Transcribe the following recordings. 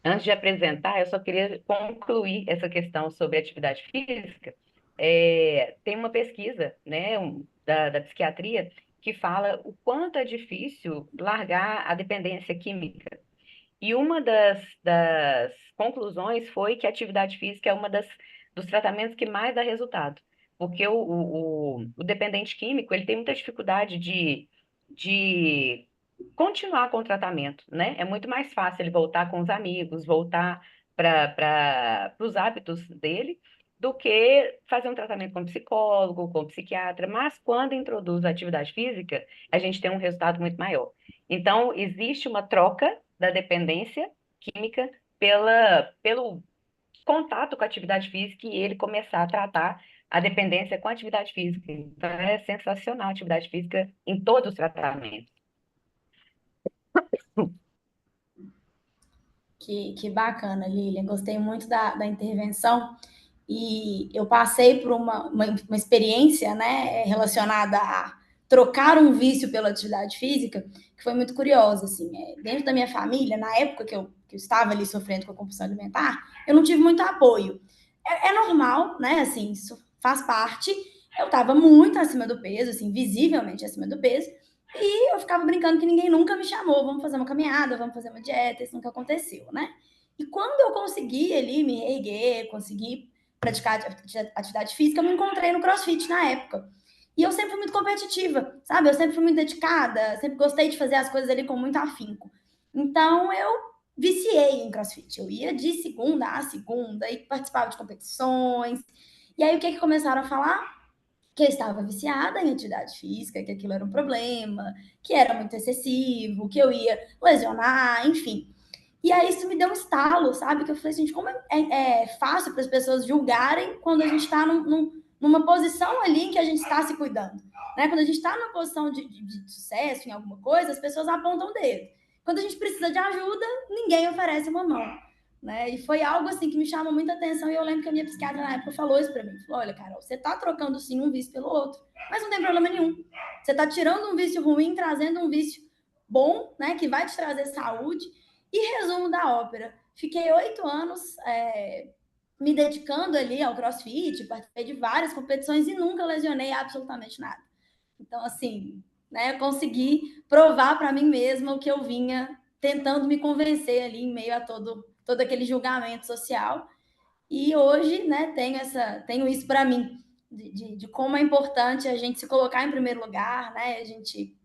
Antes de apresentar, eu só queria concluir essa questão sobre atividade física. Tem uma pesquisa, né, da psiquiatria que fala o quanto é difícil largar a dependência química. E uma das conclusões foi que a atividade física é dos tratamentos que mais dá resultado. Porque o dependente químico, ele tem muita dificuldade de continuar com o tratamento, né? É muito mais fácil ele voltar com os amigos, voltar para os hábitos dele, do que fazer um tratamento com psicólogo, com psiquiatra. Mas quando introduz a atividade física, a gente tem um resultado muito maior. Então, existe uma troca da dependência química pelo contato com a atividade física e ele começar a tratar a dependência com a atividade física. Então, é sensacional a atividade física em todos os tratamentos. Que bacana, Lilian. Gostei muito da intervenção. E eu passei por uma experiência, né, relacionada a trocar um vício pela atividade física, que foi muito curiosa, assim, dentro da minha família, na época que eu estava ali sofrendo com a compulsão alimentar, eu não tive muito apoio. É normal, né, assim, isso faz parte. Eu estava muito acima do peso, assim, visivelmente acima do peso, e eu ficava brincando que ninguém nunca me chamou, vamos fazer uma caminhada, vamos fazer uma dieta, isso nunca aconteceu, né? E quando eu consegui ali me reerguer, consegui praticar atividade física, eu me encontrei no CrossFit na época. E eu sempre fui muito competitiva, sabe? Eu sempre fui muito dedicada, sempre gostei de fazer as coisas ali com muito afinco. Então eu viciei em CrossFit. Eu ia de segunda a segunda e participava de competições. E aí o que começaram a falar? Que eu estava viciada em atividade física, que aquilo era um problema, que era muito excessivo, que eu ia lesionar, enfim. E aí isso me deu um estalo, sabe? Que eu falei, gente, como é fácil para as pessoas julgarem quando a gente está numa posição ali em que a gente está se cuidando. Né? Quando a gente está numa posição de sucesso em alguma coisa, as pessoas apontam o dedo. Quando a gente precisa de ajuda, ninguém oferece uma mão. Né? E foi algo assim que me chamou muita atenção. E eu lembro que a minha psiquiatra na época falou isso para mim: falou, olha, Carol, você está trocando sim um vício pelo outro, mas não tem problema nenhum. Você está tirando um vício ruim, trazendo um vício bom, né, que vai te trazer saúde. E resumo da ópera: fiquei 8 anos me dedicando ali ao CrossFit, participei de várias competições e nunca lesionei absolutamente nada. Então, assim, né, eu consegui provar para mim mesma o que eu vinha tentando me convencer ali em meio a todo aquele julgamento social. E hoje, né, tenho isso para mim, de como é importante a gente se colocar em primeiro lugar, né, a gente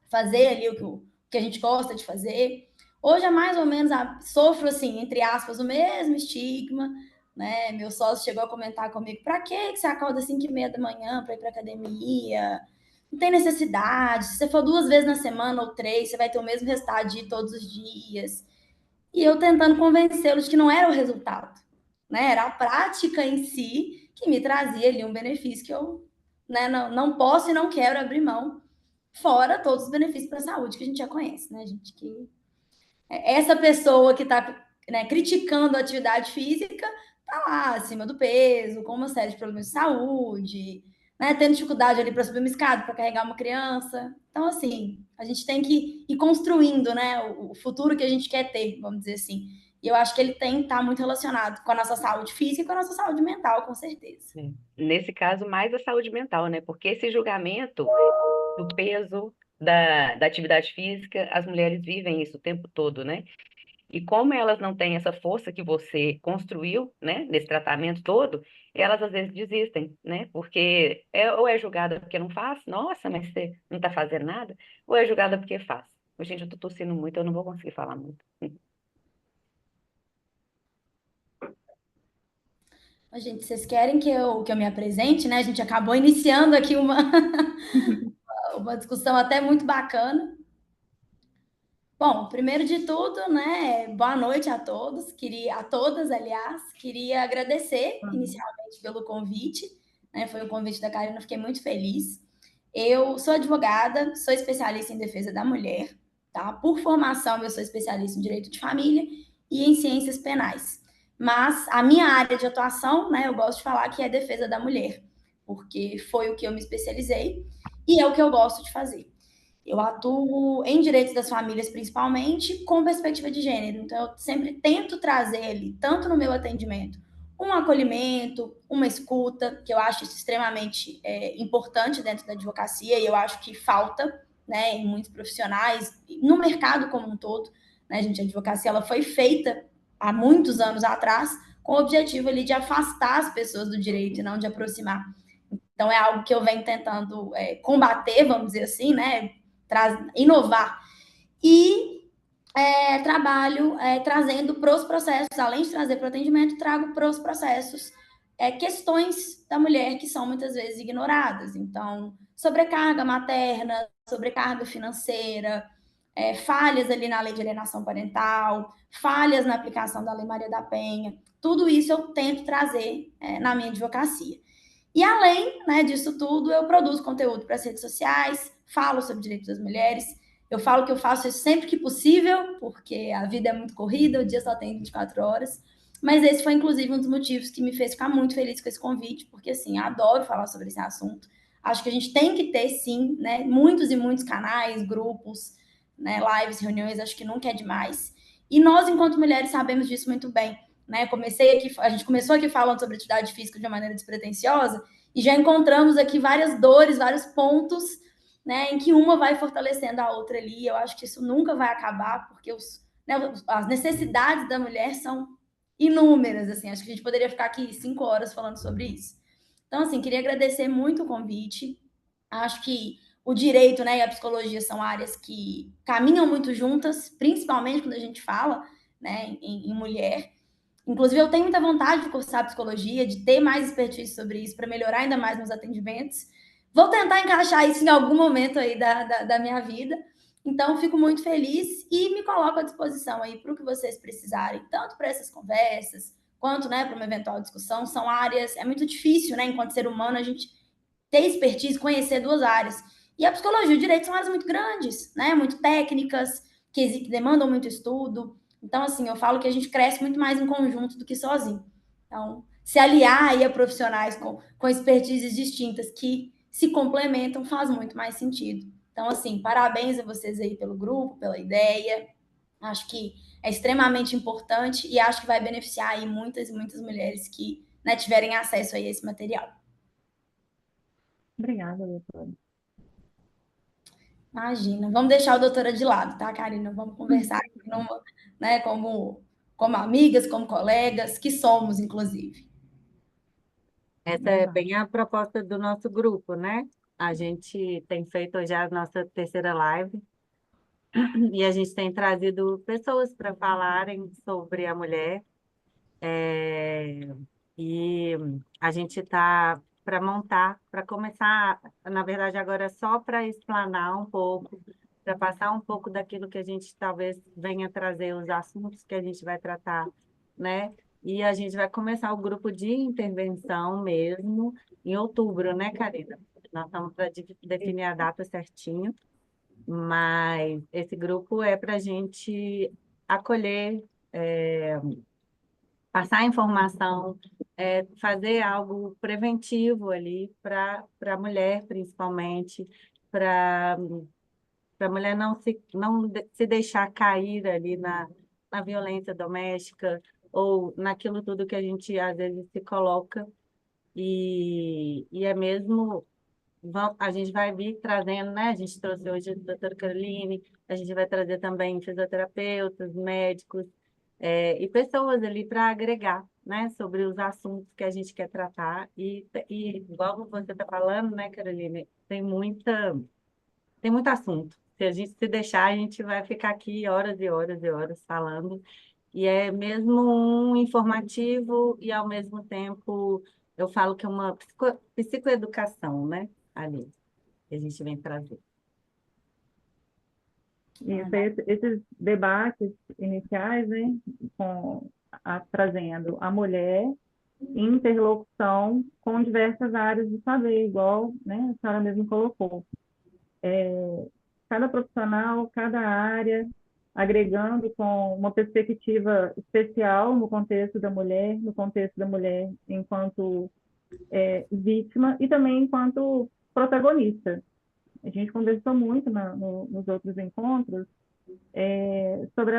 fazer ali o que a gente gosta de fazer. Hoje é mais ou menos, sofro, assim, entre aspas, o mesmo estigma, né? Meu sócio chegou a comentar comigo: para que você acorda às 5h30 da manhã para ir para academia? Não tem necessidade. Se você for 2 vezes na semana ou 3, você vai ter o mesmo resultado de ir todos os dias. E eu tentando convencê-los de que não era o resultado, né? Era a prática em si que me trazia ali um benefício que eu, né, não posso e não quero abrir mão, fora todos os benefícios para a saúde que a gente já conhece, né, gente? Que essa pessoa que está, né, criticando a atividade física está lá acima do peso, com uma série de problemas de saúde, né, tendo dificuldade ali para subir uma escada, para carregar uma criança. Então, assim, a gente tem que ir construindo, né, o futuro que a gente quer ter, vamos dizer assim. E eu acho que ele tem que estar muito relacionado com a nossa saúde física e com a nossa saúde mental, com certeza. É. Nesse caso, mais a saúde mental, né? Porque esse julgamento do peso, da atividade física, as mulheres vivem isso o tempo todo, né? E como elas não têm essa força que você construiu, né, nesse tratamento todo, elas às vezes desistem, né? Porque ou é julgada porque não faz, nossa, mas você não está fazendo nada, ou é julgada porque faz. Gente, eu tô tossindo muito, eu não vou conseguir falar muito. Gente, vocês querem que eu me apresente, né? A gente acabou iniciando aqui uma discussão até muito bacana. Bom, primeiro de tudo, né, boa noite a todos, a todas, aliás, queria agradecer inicialmente pelo convite, né, foi o convite da Karina, fiquei muito feliz. Eu sou advogada, sou especialista em defesa da mulher, tá? Por formação, eu sou especialista em direito de família e em ciências penais. Mas a minha área de atuação, né, eu gosto de falar que é defesa da mulher, porque foi o que eu me especializei e é o que eu gosto de fazer. Eu atuo em direitos das famílias, principalmente, com perspectiva de gênero. Então, eu sempre tento trazer ali, tanto no meu atendimento, um acolhimento, uma escuta, que eu acho isso extremamente importante dentro da advocacia, e eu acho que falta, né, em muitos profissionais, no mercado como um todo. Né, gente, a advocacia ela foi feita há muitos anos atrás com o objetivo ali de afastar as pessoas do direito e não de aproximar. Então, é algo que eu venho tentando combater, vamos dizer assim, né, inovar. E trabalho trazendo para os processos, além de trazer para o atendimento, trago para os processos questões da mulher que são muitas vezes ignoradas. Então, sobrecarga materna, sobrecarga financeira, falhas ali na lei de alienação parental, falhas na aplicação da Lei Maria da Penha, tudo isso eu tento trazer na minha advocacia. E além, né, disso tudo, eu produzo conteúdo para as redes sociais, falo sobre direitos das mulheres. Eu falo que eu faço isso sempre que possível, porque a vida é muito corrida, o dia só tem 24 horas. Mas esse foi, inclusive, um dos motivos que me fez ficar muito feliz com esse convite, porque, assim, adoro falar sobre esse assunto. Acho que a gente tem que ter, sim, né, muitos e muitos canais, grupos, né, lives, reuniões, acho que nunca é demais. E nós, enquanto mulheres, sabemos disso muito bem. Né? A gente começou aqui falando sobre atividade física de uma maneira despretensiosa e já encontramos aqui várias dores, vários pontos, né, em que uma vai fortalecendo a outra ali. Eu acho que isso nunca vai acabar, porque né, as necessidades da mulher são inúmeras. Assim, acho que a gente poderia ficar aqui 5 horas falando sobre isso. Então, assim, queria agradecer muito o convite. Acho que o direito, né, e a psicologia são áreas que caminham muito juntas, principalmente quando a gente fala, né, em mulher. Inclusive, eu tenho muita vontade de cursar psicologia, de ter mais expertise sobre isso, para melhorar ainda mais meus atendimentos. Vou tentar encaixar isso em algum momento aí da minha vida. Então, fico muito feliz e me coloco à disposição aí para o que vocês precisarem, tanto para essas conversas, quanto né, para uma eventual discussão. São áreas, é muito difícil, né, enquanto ser humano, a gente ter expertise, conhecer duas áreas. E a psicologia e o direito são áreas muito grandes, né, muito técnicas, que demandam muito estudo. Então, assim, eu falo que a gente cresce muito mais em conjunto do que sozinho. Então, se aliar aí a profissionais com expertises distintas que se complementam faz muito mais sentido. Então, assim, parabéns a vocês aí pelo grupo, pela ideia. Acho que é extremamente importante e acho que vai beneficiar aí muitas e muitas mulheres que né, tiverem acesso a esse material. Obrigada, doutora. Imagina. Vamos deixar o doutora de lado, tá, Karina? Vamos conversar aqui né, como amigas, como colegas, que somos, inclusive. Essa é bem a proposta do nosso grupo, né? A gente tem feito já a nossa terceira live e a gente tem trazido pessoas para falarem sobre a mulher. E a gente está para montar, para começar, na verdade, agora é só para explanar um pouco, para passar um pouco daquilo que a gente talvez venha trazer, os assuntos que a gente vai tratar, né? E a gente vai começar o grupo de intervenção mesmo em outubro, né, Karina? Nós estamos para definir a data certinho, mas esse grupo é para a gente acolher, passar informação, fazer algo preventivo ali para a mulher, principalmente, para a mulher não se deixar cair ali na violência doméstica ou naquilo tudo que a gente às vezes se coloca. E é mesmo, a gente vai vir trazendo, né? A gente trouxe hoje a doutora Caroline, a gente vai trazer também fisioterapeutas, médicos, e pessoas ali para agregar, né, sobre os assuntos que a gente quer tratar. E igual você está falando, né, Caroline, tem muito assunto. Se a gente se deixar, a gente vai ficar aqui horas e horas e horas falando. E é mesmo um informativo e, ao mesmo tempo, eu falo que é uma psicoeducação, né, ali, que a gente vem trazer. Isso, esses debates iniciais, né, trazendo a mulher em interlocução com diversas áreas de saber, igual né, a senhora mesmo colocou. Cada profissional, cada área, agregando com uma perspectiva especial no contexto da mulher, no contexto da mulher enquanto vítima e também enquanto protagonista a gente conversou muito nos outros encontros sobre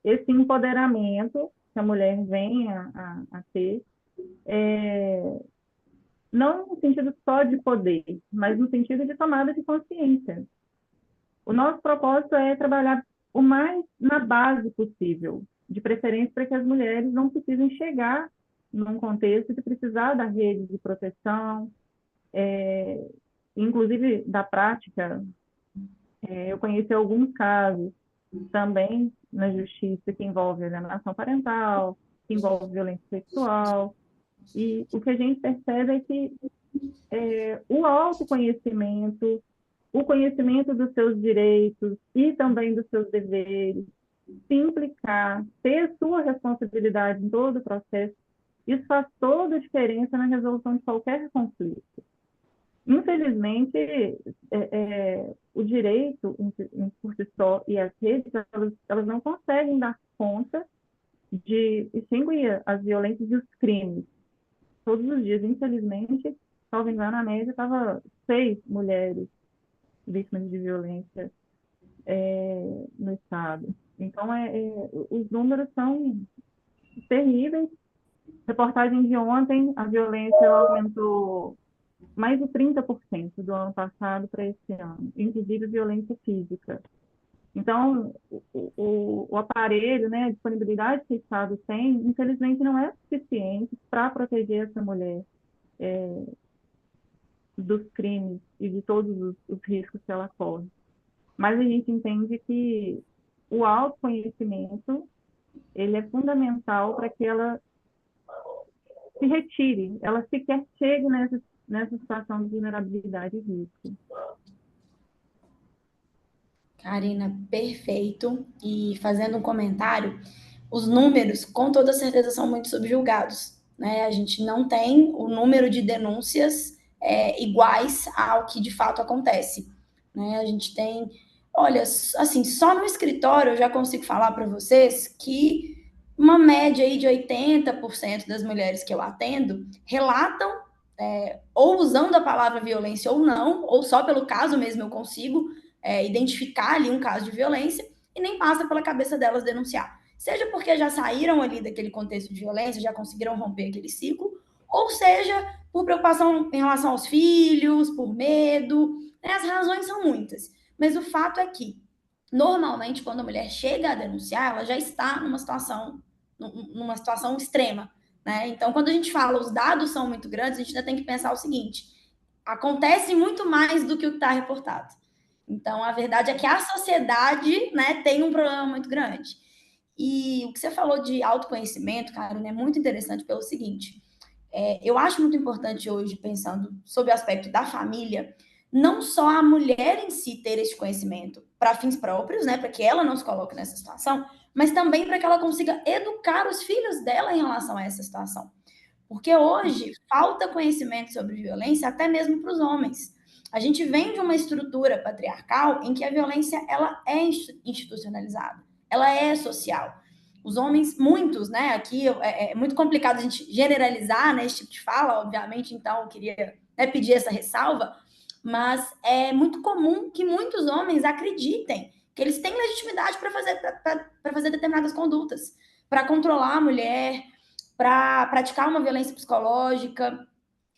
esse empoderamento que a mulher vem a ter, não no sentido só de poder, mas no sentido de tomada de consciência. O nosso propósito é trabalhar o mais na base possível, de preferência para que as mulheres não precisem chegar num contexto de precisar da rede de proteção, inclusive da prática. Eu conheci alguns casos também na justiça que envolve alienação parental, que envolve violência sexual, e o que a gente percebe é que o autoconhecimento, o conhecimento dos seus direitos e também dos seus deveres, se implicar, ter sua responsabilidade em todo o processo, isso faz toda a diferença na resolução de qualquer conflito. Infelizmente, o direito por si só e as redes, elas não conseguem dar conta de extinguir as violências e os crimes. Todos os dias, infelizmente, salvo engano, na média estava 6 mulheres vítimas de violência no Estado. Então, os números são terríveis. Reportagem de ontem, a violência aumentou mais de 30% do ano passado para esse ano, inclusive violência física. Então, o aparelho, né, a disponibilidade que o Estado tem, infelizmente, não é suficiente para proteger essa mulher dos crimes e de todos os riscos que ela corre. Mas a gente entende que o autoconhecimento, ele é fundamental para que ela se retire, ela sequer chegue nessa situação de vulnerabilidade e risco. Karina, perfeito. E fazendo um comentário, os números, com toda certeza, são muito subjugados, né? A gente não tem o número de denúncias iguais ao que de fato acontece, né? A gente tem, olha, assim, só no escritório eu já consigo falar para vocês que uma média aí de 80% das mulheres que eu atendo relatam, ou usando a palavra violência ou não, ou só pelo caso mesmo eu consigo identificar ali um caso de violência e nem passa pela cabeça delas denunciar. Seja porque já saíram ali daquele contexto de violência, já conseguiram romper aquele ciclo, ou seja, por preocupação em relação aos filhos, por medo, né? As razões são muitas. Mas o fato é que, normalmente, quando a mulher chega a denunciar, ela já está numa situação extrema, né? Então, quando a gente fala os dados são muito grandes, a gente ainda tem que pensar o seguinte: acontece muito mais do que o que está reportado. Então, a verdade é que a sociedade, né, tem um problema muito grande. E o que você falou de autoconhecimento, Carolina, é muito interessante pelo seguinte: eu acho muito importante hoje, pensando sobre o aspecto da família, não só a mulher em si ter esse conhecimento para fins próprios, né, para que ela não se coloque nessa situação, mas também para que ela consiga educar os filhos dela em relação a essa situação. Porque hoje falta conhecimento sobre violência até mesmo para os homens. A gente vem de uma estrutura patriarcal em que a violência ela é institucionalizada, ela é social. Os homens, muitos, né? Aqui é muito complicado a gente generalizar, né, esse tipo de fala, obviamente, então eu queria, né, pedir essa ressalva, mas é muito comum que muitos homens acreditem que eles têm legitimidade para fazer determinadas condutas, para controlar a mulher, para praticar uma violência psicológica.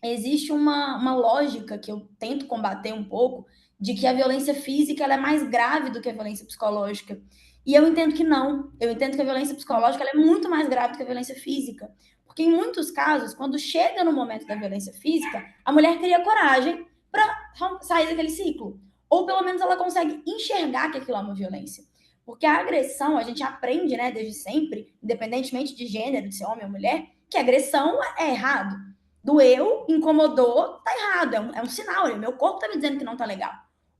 Existe uma lógica que eu tento combater um pouco, de que a violência física ela é mais grave do que a violência psicológica. E eu entendo que não. Eu entendo que a violência psicológica ela é muito mais grave do que a violência física. Porque em muitos casos, quando chega no momento da violência física, a mulher cria coragem para sair daquele ciclo. Ou pelo menos ela consegue enxergar que aquilo é uma violência. Porque a agressão, a gente aprende, né, desde sempre, independentemente de gênero, de ser homem ou mulher, que agressão é errado. Doeu, incomodou, tá errado, é um sinal, meu corpo tá me dizendo que não tá legal.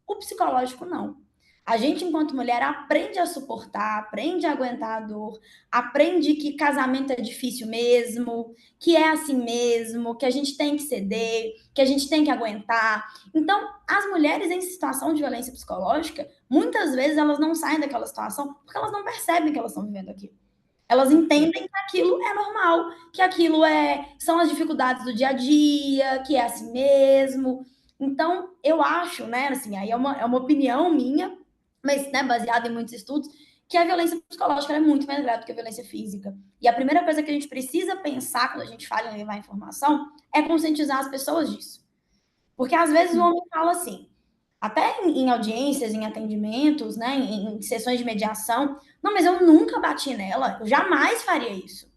O psicológico não. A gente, enquanto mulher, aprende a suportar, aprende a aguentar a dor, aprende que casamento é difícil mesmo, que é assim mesmo, que a gente tem que ceder, que a gente tem que aguentar. Então, as mulheres em situação de violência psicológica, muitas vezes elas não saem daquela situação porque elas não percebem que elas estão vivendo aquilo. Elas entendem que aquilo é normal, que aquilo são as dificuldades do dia a dia, que é assim mesmo. Então, eu acho, né, assim, aí é uma opinião minha, mas, né, baseada em muitos estudos, que a violência psicológica é muito mais grave do que a violência física. E a primeira coisa que a gente precisa pensar quando a gente fala em levar informação é conscientizar as pessoas disso. Porque às vezes o homem fala assim, até em audiências, em atendimentos, né, em sessões de mediação, não, mas eu nunca bati nela, eu jamais faria isso.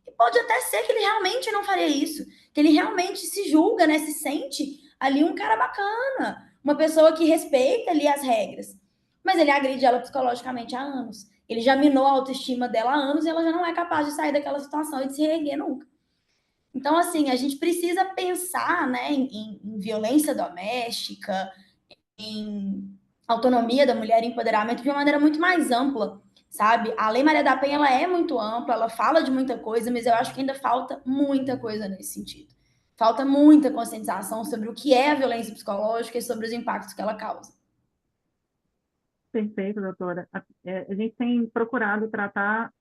E pode até ser que ele realmente não faria isso, que ele realmente se julga, né, se sente ali um cara bacana, uma pessoa que respeita ali as regras. Mas ele agride ela psicologicamente há anos. Ele já minou a autoestima dela há anos e ela já não é capaz de sair daquela situação e de se reerguer nunca. Então, assim, a gente precisa pensar, né, em violência doméstica, em autonomia da mulher, empoderamento de uma maneira muito mais ampla, sabe? A Lei Maria da Penha ela é muito ampla, ela fala de muita coisa, mas eu acho que ainda falta muita coisa nesse sentido. Falta muita conscientização sobre o que é a violência psicológica e sobre os impactos que ela causa. Perfeito, doutora. A gente tem procurado tratar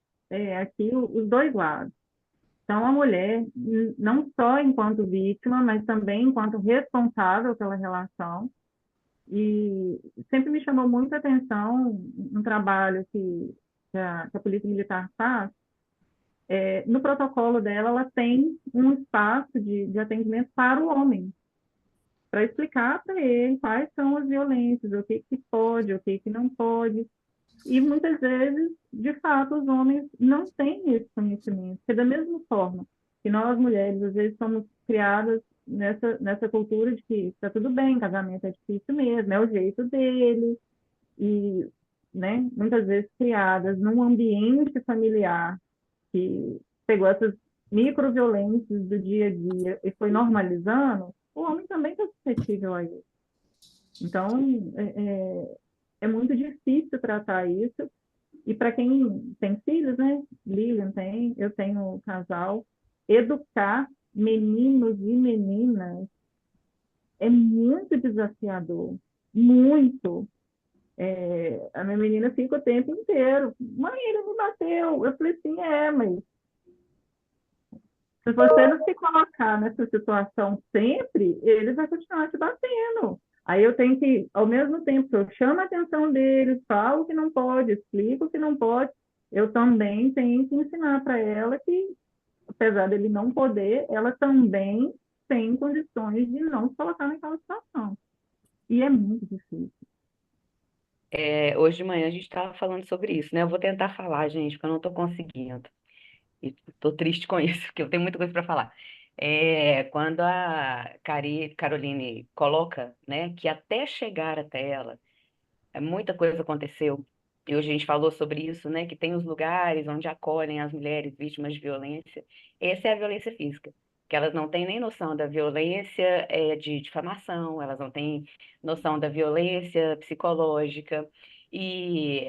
aqui os dois lados. Então, a mulher, não só enquanto vítima, mas também enquanto responsável pela relação. E sempre me chamou muita atenção um trabalho que a Polícia Militar faz. No protocolo dela, ela tem um espaço de atendimento para o homem, para explicar para ele quais são as violências, o que que pode, o que que não pode. E muitas vezes, de fato, os homens não têm esse conhecimento. Porque da mesma forma que nós mulheres, às vezes, somos criadas nessa cultura de que está tudo bem, casamento é difícil mesmo, é o jeito dele, e, né, muitas vezes criadas num ambiente familiar que pegou essas microviolências do dia a dia e foi normalizando, o homem também está suscetível a isso. Então, é muito difícil tratar isso. E para quem tem filhos, né? Lilian tem, eu tenho um casal. Educar meninos e meninas é muito desafiador. Muito. A minha menina fica o tempo inteiro. Mãe, ele me bateu. Eu falei assim, mas se você não se colocar nessa situação sempre, ele vai continuar te batendo. Aí eu tenho que, ao mesmo tempo que eu chamo a atenção deles, falo que não pode, explico que não pode, eu também tenho que ensinar para ela que, apesar dele não poder, ela também tem condições de não se colocar naquela situação. E é muito difícil. Hoje de manhã a gente estava falando sobre isso, né? Eu vou tentar falar, gente, porque eu não estou conseguindo. E estou triste com isso, porque eu tenho muita coisa para falar. Quando a Caroline coloca, né, que até chegar até ela, muita coisa aconteceu. E hoje a gente falou sobre isso, né, que tem os lugares onde acolhem as mulheres vítimas de violência. Essa é a violência física, que elas não têm nem noção da violência, de difamação, elas não têm noção da violência psicológica. E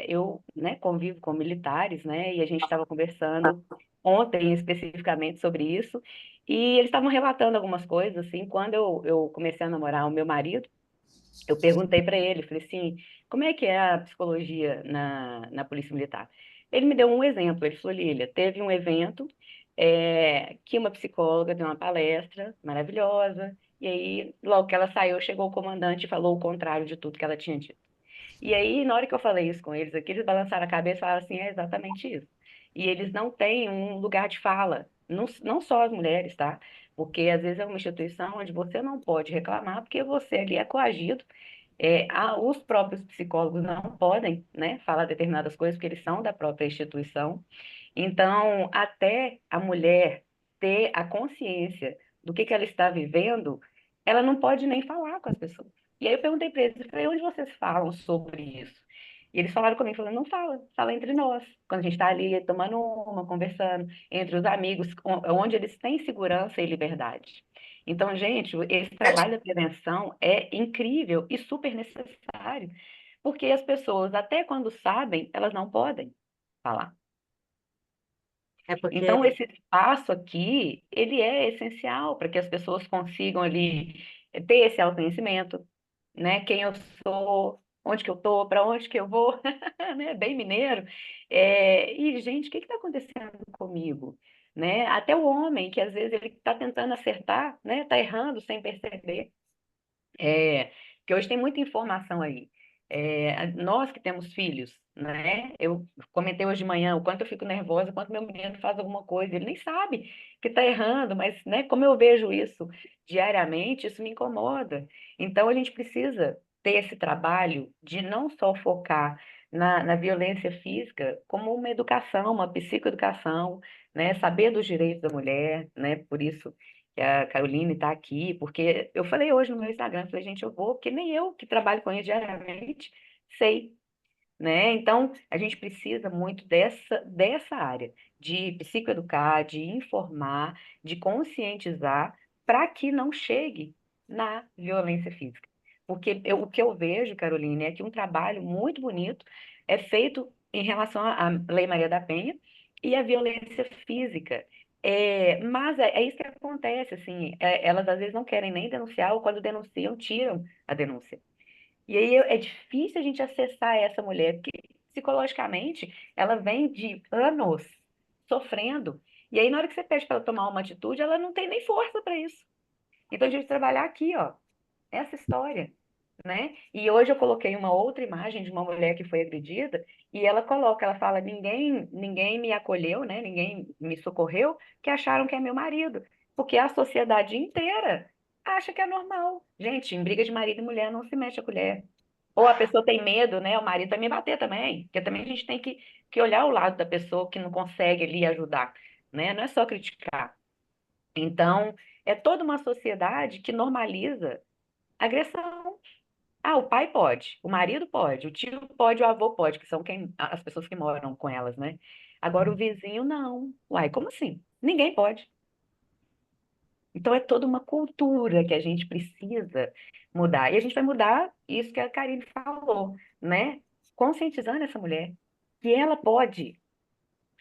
eu, né, convivo com militares, né, e a gente estava conversando ontem especificamente sobre isso, e eles estavam relatando algumas coisas, assim, quando eu comecei a namorar o meu marido, eu perguntei para ele, falei assim, como é que é a psicologia na Polícia Militar? Ele me deu um exemplo, ele falou, Lília, teve um evento que uma psicóloga deu uma palestra maravilhosa, e aí, logo que ela saiu, chegou o comandante e falou o contrário de tudo que ela tinha dito. E aí, na hora que eu falei isso com eles aqui, eles balançaram a cabeça e falaram assim, é exatamente isso. E eles não têm um lugar de fala, não só as mulheres, tá? Porque às vezes é uma instituição onde você não pode reclamar, porque você ali é coagido. Os próprios psicólogos não podem, né, falar determinadas coisas, porque eles são da própria instituição. Então, até a mulher ter a consciência do que ela está vivendo, ela não pode nem falar com as pessoas. E aí eu perguntei para eles, eu falei, onde vocês falam sobre isso? E eles falaram comigo, falaram, não fala, fala entre nós. Quando a gente está ali tomando uma, conversando, entre os amigos, onde eles têm segurança e liberdade. Então, gente, esse trabalho da prevenção é incrível e super necessário, porque as pessoas, até quando sabem, elas não podem falar. É porque Então, esse espaço aqui, ele é essencial para que as pessoas consigam ali ter esse autoconhecimento, né? Quem eu sou, onde que eu estou, para onde que eu vou, né? Bem mineiro. E, gente, o que está acontecendo comigo? Né? Até o homem, que às vezes ele está tentando acertar, né? Está errando sem perceber. Porque hoje tem muita informação aí. Nós que temos filhos, né? Eu comentei hoje de manhã o quanto eu fico nervosa quando meu menino faz alguma coisa. Ele nem sabe que está errando, mas, né, como eu vejo isso diariamente, isso me incomoda. Então, a gente precisa ter esse trabalho de não só focar na violência física, como uma educação, uma psicoeducação, né? Saber dos direitos da mulher, né? Por isso que a Caroline está aqui, porque eu falei hoje no meu Instagram, falei, gente, eu vou, porque nem eu que trabalho com isso diariamente sei, né? Então, a gente precisa muito dessa área, de psicoeducar, de informar, de conscientizar, para que não chegue na violência física. Porque o que eu vejo, Caroline, é que um trabalho muito bonito é feito em relação à Lei Maria da Penha e à violência física. Mas é isso que acontece, assim, elas às vezes não querem nem denunciar, ou quando denunciam, tiram a denúncia. E aí é difícil a gente acessar essa mulher, porque psicologicamente ela vem de anos sofrendo. E aí, na hora que você pede para ela tomar uma atitude, ela não tem nem força para isso. Então, a gente trabalhar aqui, ó, essa história, né? E hoje eu coloquei uma outra imagem de uma mulher que foi agredida, e ela fala, ninguém me acolheu, né? Ninguém me socorreu, que acharam que é meu marido. Porque a sociedade inteira acha que é normal. Gente, em briga de marido e mulher não se mexe a colher. Ou a pessoa tem medo, né? O marido vai me bater também. Porque também a gente tem que olhar o lado da pessoa que não consegue ali ajudar, né? Não é só criticar. Então, é toda uma sociedade que normaliza agressão. Ah, o pai pode, o marido pode, o tio pode, o avô pode, que são as pessoas que moram com elas, né? Agora o vizinho não. Uai, como assim? Ninguém pode. Então é toda uma cultura que a gente precisa mudar. E a gente vai mudar isso que a Karine falou, né? Conscientizando essa mulher que ela pode.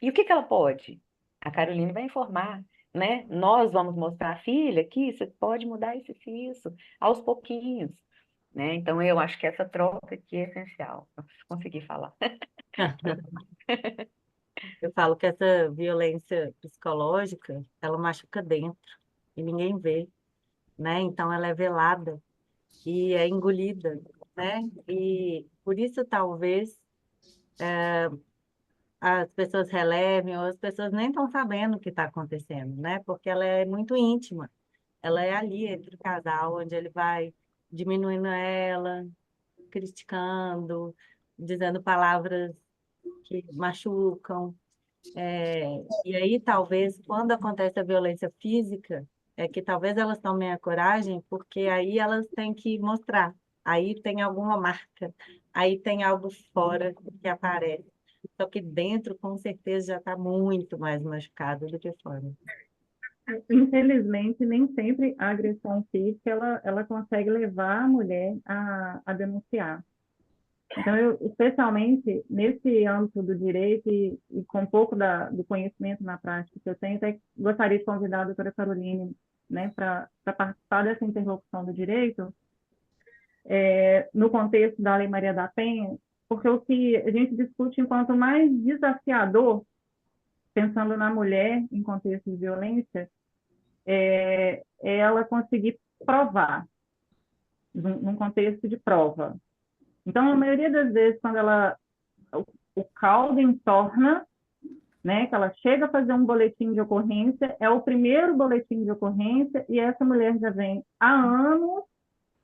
E o que que ela pode? A Caroline vai informar, né? Nós vamos mostrar, filha, que você pode mudar isso, aos pouquinhos, né? Então eu acho que essa troca aqui é essencial. Eu consegui falar. Eu falo que essa violência psicológica, ela machuca dentro e ninguém vê, né? Então ela é velada e é engolida, né? E por isso talvez as pessoas relevem ou as pessoas nem estão sabendo o que está acontecendo, né? Porque ela é muito íntima. Ela é ali entre o casal, onde ele vai diminuindo ela, criticando, dizendo palavras que machucam. E aí, talvez, quando acontece a violência física, é que talvez elas tomem a coragem, porque aí elas têm que mostrar. Aí tem alguma marca, aí tem algo fora que aparece. Só que dentro, com certeza, já está muito mais machucado do que fora. Infelizmente, nem sempre a agressão física ela consegue levar a mulher a denunciar. Então, especialmente nesse âmbito do direito e com um pouco do conhecimento na prática que eu tenho, até gostaria de convidar a doutora Caroline, né, para participar dessa interlocução do direito, no contexto da Lei Maria da Penha, porque o que a gente discute enquanto mais desafiador, pensando na mulher em contexto de violência, é ela conseguir provar, num contexto de prova. Então, a maioria das vezes, quando o caldo entorna, né, que ela chega a fazer um boletim de ocorrência, é o primeiro boletim de ocorrência, e essa mulher já vem há anos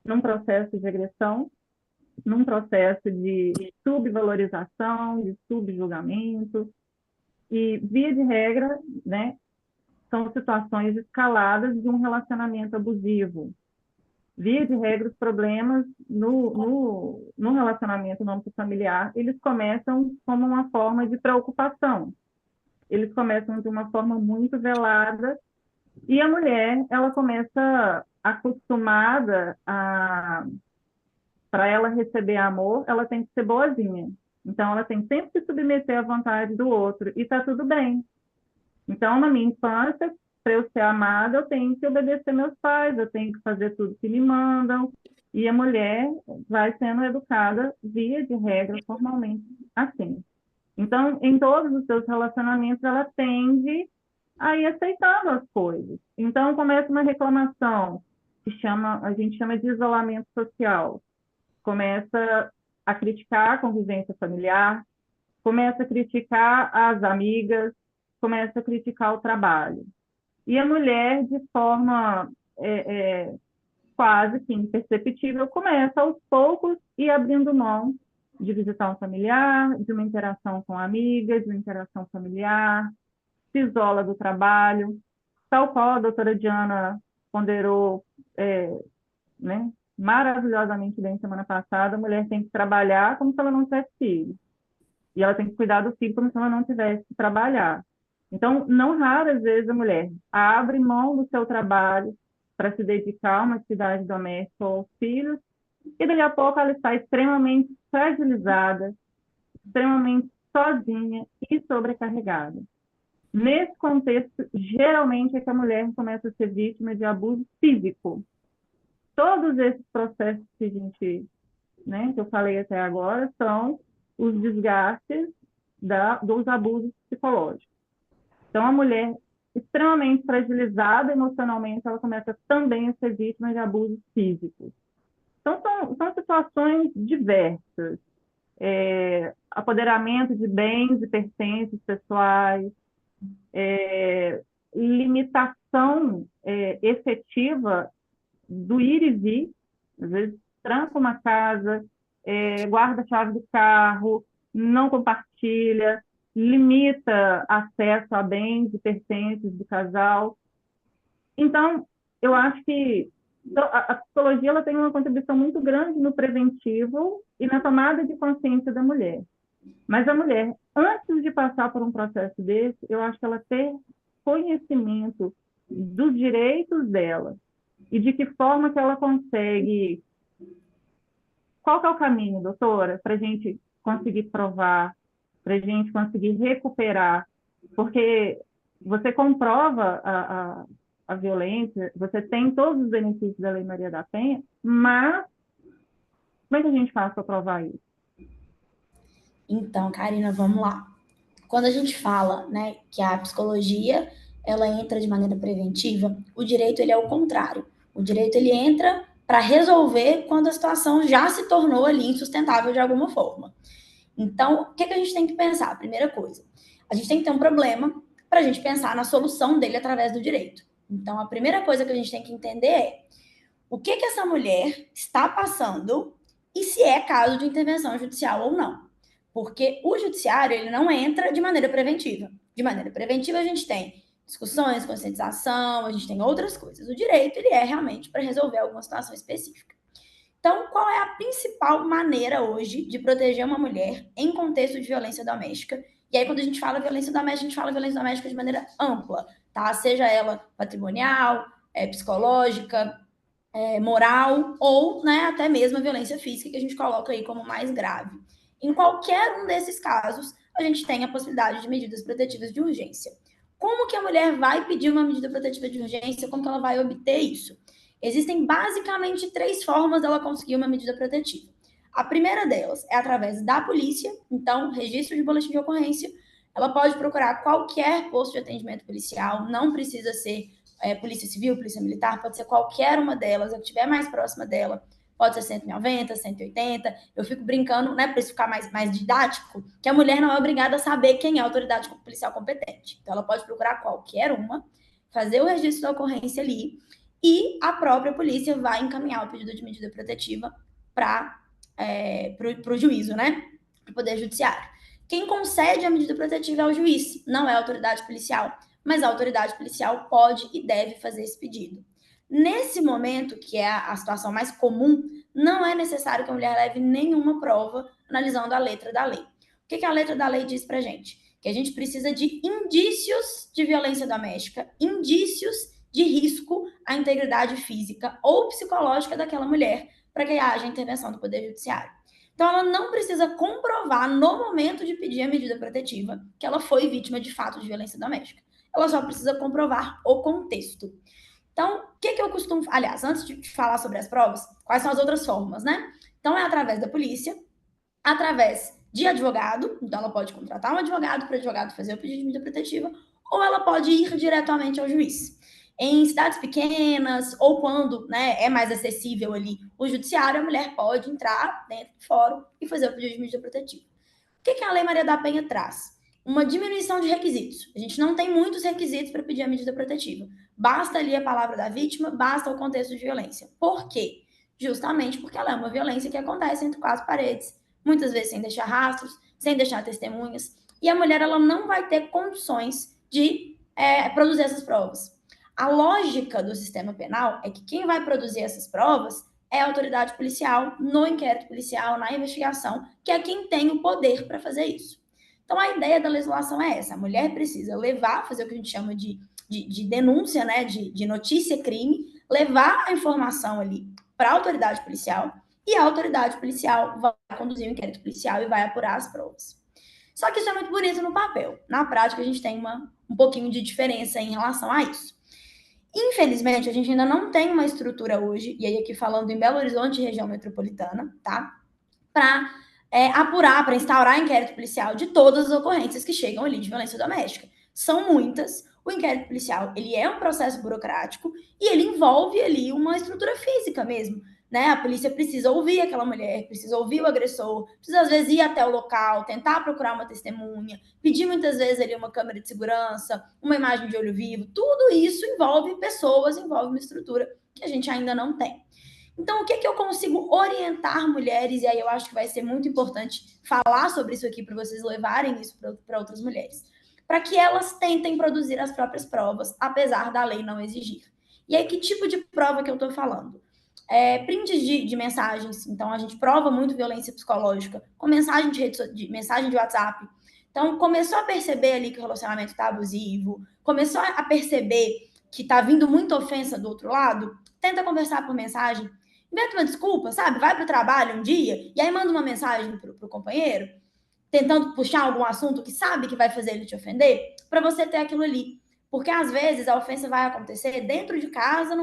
num processo de agressão, num processo de subvalorização, de subjulgamento, e, via de regra, né, são situações escaladas de um relacionamento abusivo. Via de regra, os problemas no relacionamento no âmbito familiar, eles começam como uma forma de preocupação. Eles começam de uma forma muito velada e a mulher, ela começa acostumada para ela receber amor, ela tem que ser boazinha. Então, ela tem sempre que submeter à vontade do outro e está tudo bem. Então, na minha infância, para eu ser amada, eu tenho que obedecer meus pais, eu tenho que fazer tudo que me mandam. E a mulher vai sendo educada, via de regra, formalmente, assim. Então, em todos os seus relacionamentos, ela tende a ir aceitando as coisas. Então, começa uma reclamação. a gente chama de isolamento social. Começa a criticar a convivência familiar, começa a criticar as amigas, começa a criticar o trabalho. E a mulher, de forma quase que imperceptível, começa aos poucos ir abrindo mão de visitar um familiar, de uma interação com amigas, de uma interação familiar, se isola do trabalho, tal qual a doutora Diana ponderou, né, maravilhosamente bem semana passada, a mulher tem que trabalhar como se ela não tivesse filho. E ela tem que cuidar do filho como se ela não tivesse que trabalhar. Então, não raras vezes a mulher abre mão do seu trabalho para se dedicar a uma atividade doméstica aos filhos, e daqui a pouco ela está extremamente fragilizada, extremamente sozinha e sobrecarregada. Nesse contexto, geralmente é que a mulher começa a ser vítima de abuso físico. Todos esses processos que a gente, né, que eu falei até agora, são os desgastes dos abusos psicológicos. Então, a mulher extremamente fragilizada emocionalmente, ela começa também a ser vítima de abusos físicos. Então, são situações diversas. Apoderamento de bens e pertences pessoais, limitação efetiva do ir e vir, às vezes tranca uma casa, guarda a chave do carro, não compartilha, limita acesso a bens e pertences do casal. Então, eu acho que a psicologia ela tem uma contribuição muito grande no preventivo e na tomada de consciência da mulher. Mas a mulher, antes de passar por um processo desse, eu acho que ela ter conhecimento dos direitos dela e de que forma que ela consegue... Qual que é o caminho, doutora, para a gente conseguir provar, para a gente conseguir recuperar? Porque você comprova a violência, você tem todos os benefícios da Lei Maria da Penha, mas como é que a gente faz para provar isso? Então, Karina, vamos lá. Quando a gente fala, né, que a psicologia ela entra de maneira preventiva, o direito ele é o contrário. O direito ele entra para resolver quando a situação já se tornou ali insustentável de alguma forma. Então, o que a gente tem que pensar? Primeira coisa, a gente tem que ter um problema para a gente pensar na solução dele através do direito. Então, a primeira coisa que a gente tem que entender é o que essa mulher está passando e se é caso de intervenção judicial ou não. Porque o judiciário ele não entra de maneira preventiva. De maneira preventiva, a gente tem discussões, conscientização, a gente tem outras coisas. O direito ele é realmente para resolver alguma situação específica. Então, qual é a principal maneira hoje de proteger uma mulher em contexto de violência doméstica? E aí, quando a gente fala violência doméstica, a gente fala violência doméstica de maneira ampla, tá? Seja ela patrimonial, psicológica, moral ou, né, até mesmo a violência física, que a gente coloca aí como mais grave. Em qualquer um desses casos, a gente tem a possibilidade de medidas protetivas de urgência. Como que a mulher vai pedir uma medida protetiva de urgência? Como que ela vai obter isso? Existem basicamente 3 formas dela conseguir uma medida protetiva. A primeira delas é através da polícia, então, registro de boletim de ocorrência. Ela pode procurar qualquer posto de atendimento policial, não precisa ser polícia civil, polícia militar, pode ser qualquer uma delas, a que estiver mais próxima dela, pode ser 190, 180. Eu fico brincando, né, para isso ficar mais didático, que a mulher não é obrigada a saber quem é a autoridade policial competente. Então, ela pode procurar qualquer uma, fazer o registro da ocorrência ali, e a própria polícia vai encaminhar o pedido de medida protetiva para o juízo, né? Para o Poder Judiciário. Quem concede a medida protetiva é o juiz, não é a autoridade policial, mas a autoridade policial pode e deve fazer esse pedido. Nesse momento, que é a situação mais comum, não é necessário que a mulher leve nenhuma prova analisando a letra da lei. O que a letra da lei diz para a gente? Que a gente precisa de indícios de violência doméstica, indícios de risco à integridade física ou psicológica daquela mulher para que haja intervenção do Poder Judiciário. Então, ela não precisa comprovar no momento de pedir a medida protetiva que ela foi vítima de fato de violência doméstica. Ela só precisa comprovar o contexto. Então, o que eu costumo... Aliás, antes de falar sobre as provas, quais são as outras formas, né? Então, é através da polícia, através de advogado, então ela pode contratar um advogado para o advogado fazer o pedido de medida protetiva, ou ela pode ir diretamente ao juiz. Em cidades pequenas, ou quando, né, é mais acessível ali o judiciário, a mulher pode entrar dentro do fórum e fazer o pedido de medida protetiva. O que a Lei Maria da Penha traz? Uma diminuição de requisitos. A gente não tem muitos requisitos para pedir a medida protetiva. Basta ali a palavra da vítima, basta o contexto de violência. Por quê? Justamente porque ela é uma violência que acontece entre quatro paredes, muitas vezes sem deixar rastros, sem deixar testemunhas, e a mulher ela não vai ter condições de produzir essas provas. A lógica do sistema penal é que quem vai produzir essas provas é a autoridade policial, no inquérito policial, na investigação, que é quem tem o poder para fazer isso. Então, a ideia da legislação é essa: a mulher precisa levar, fazer o que a gente chama de denúncia, né, de notícia-crime, levar a informação ali para a autoridade policial, e a autoridade policial vai conduzir o inquérito policial e vai apurar as provas. Só que isso é muito bonito no papel. Na prática, a gente tem um pouquinho de diferença em relação a isso. Infelizmente, a gente ainda não tem uma estrutura hoje, e aí aqui falando em Belo Horizonte, região metropolitana, tá? Para apurar, para instaurar inquérito policial de todas as ocorrências que chegam ali de violência doméstica. São muitas. O inquérito policial, ele é um processo burocrático e ele envolve ali uma estrutura física mesmo, né? A polícia precisa ouvir aquela mulher, precisa ouvir o agressor, precisa às vezes ir até o local, tentar procurar uma testemunha, pedir muitas vezes ali uma câmera de segurança, uma imagem de olho vivo. Tudo isso envolve pessoas, envolve uma estrutura que a gente ainda não tem. Então, o que eu consigo orientar mulheres? E aí eu acho que vai ser muito importante falar sobre isso aqui para vocês levarem isso para outras mulheres, para que elas tentem produzir as próprias provas, apesar da lei não exigir. E aí, que tipo de prova que eu estou falando? Prints de mensagens. Então, a gente prova muito violência psicológica com mensagem mensagem de WhatsApp. Então, começou a perceber ali que o relacionamento está abusivo, começou a perceber que está vindo muita ofensa do outro lado, tenta conversar por mensagem, inventa uma desculpa, sabe? Vai para o trabalho um dia e aí manda uma mensagem para o companheiro, tentando puxar algum assunto que sabe que vai fazer ele te ofender, para você ter aquilo ali. Porque, às vezes, a ofensa vai acontecer dentro de casa,